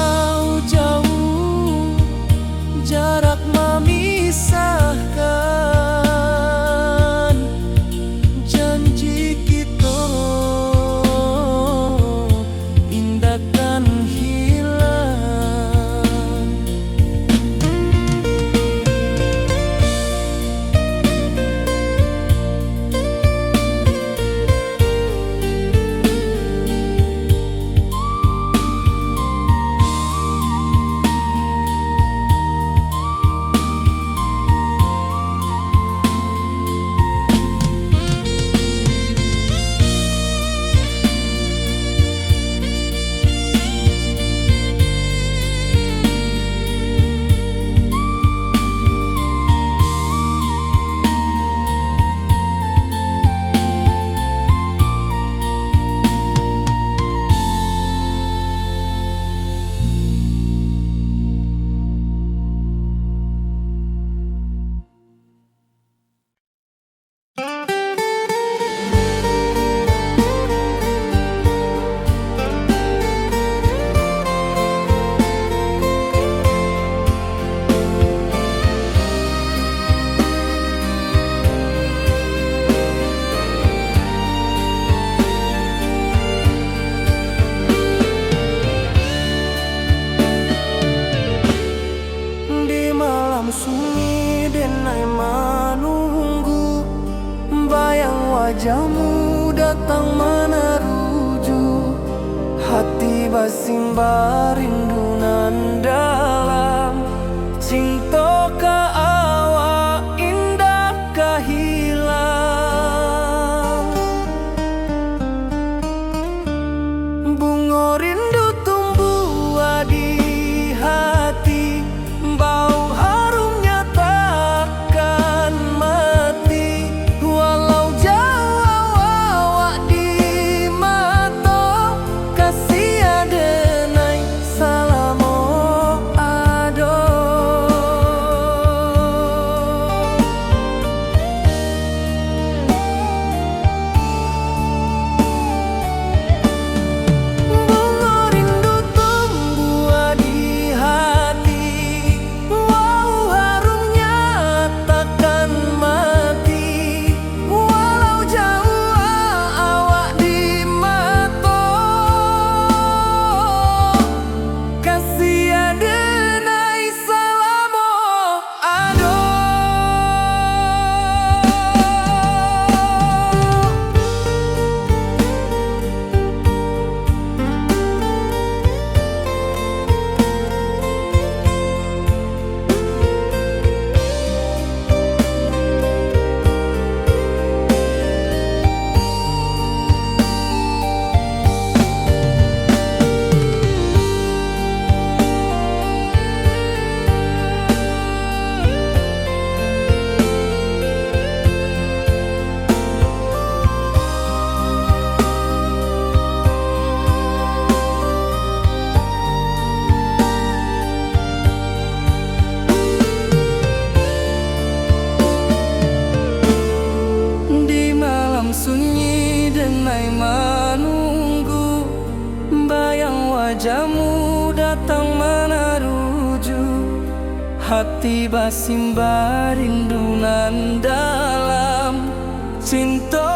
wajahmu datang meneruju, hati basimba rindu nan dalam. Cinta ka awak indah ka hilang. Bunga rindu tumbuh di hati, bau harumnya takkan mati. Walau jauh awak di mata, kasih adenai salamo ado. Bunga rindu tumbuh di hati, wow harumnya takkan mati. Walau jauh awak di mata, kasih adenai salamo ado. Di malam sunyi denai menunggu, bayang wajahmu datang meneruju, hati basimba rindu nan dalam. Cinta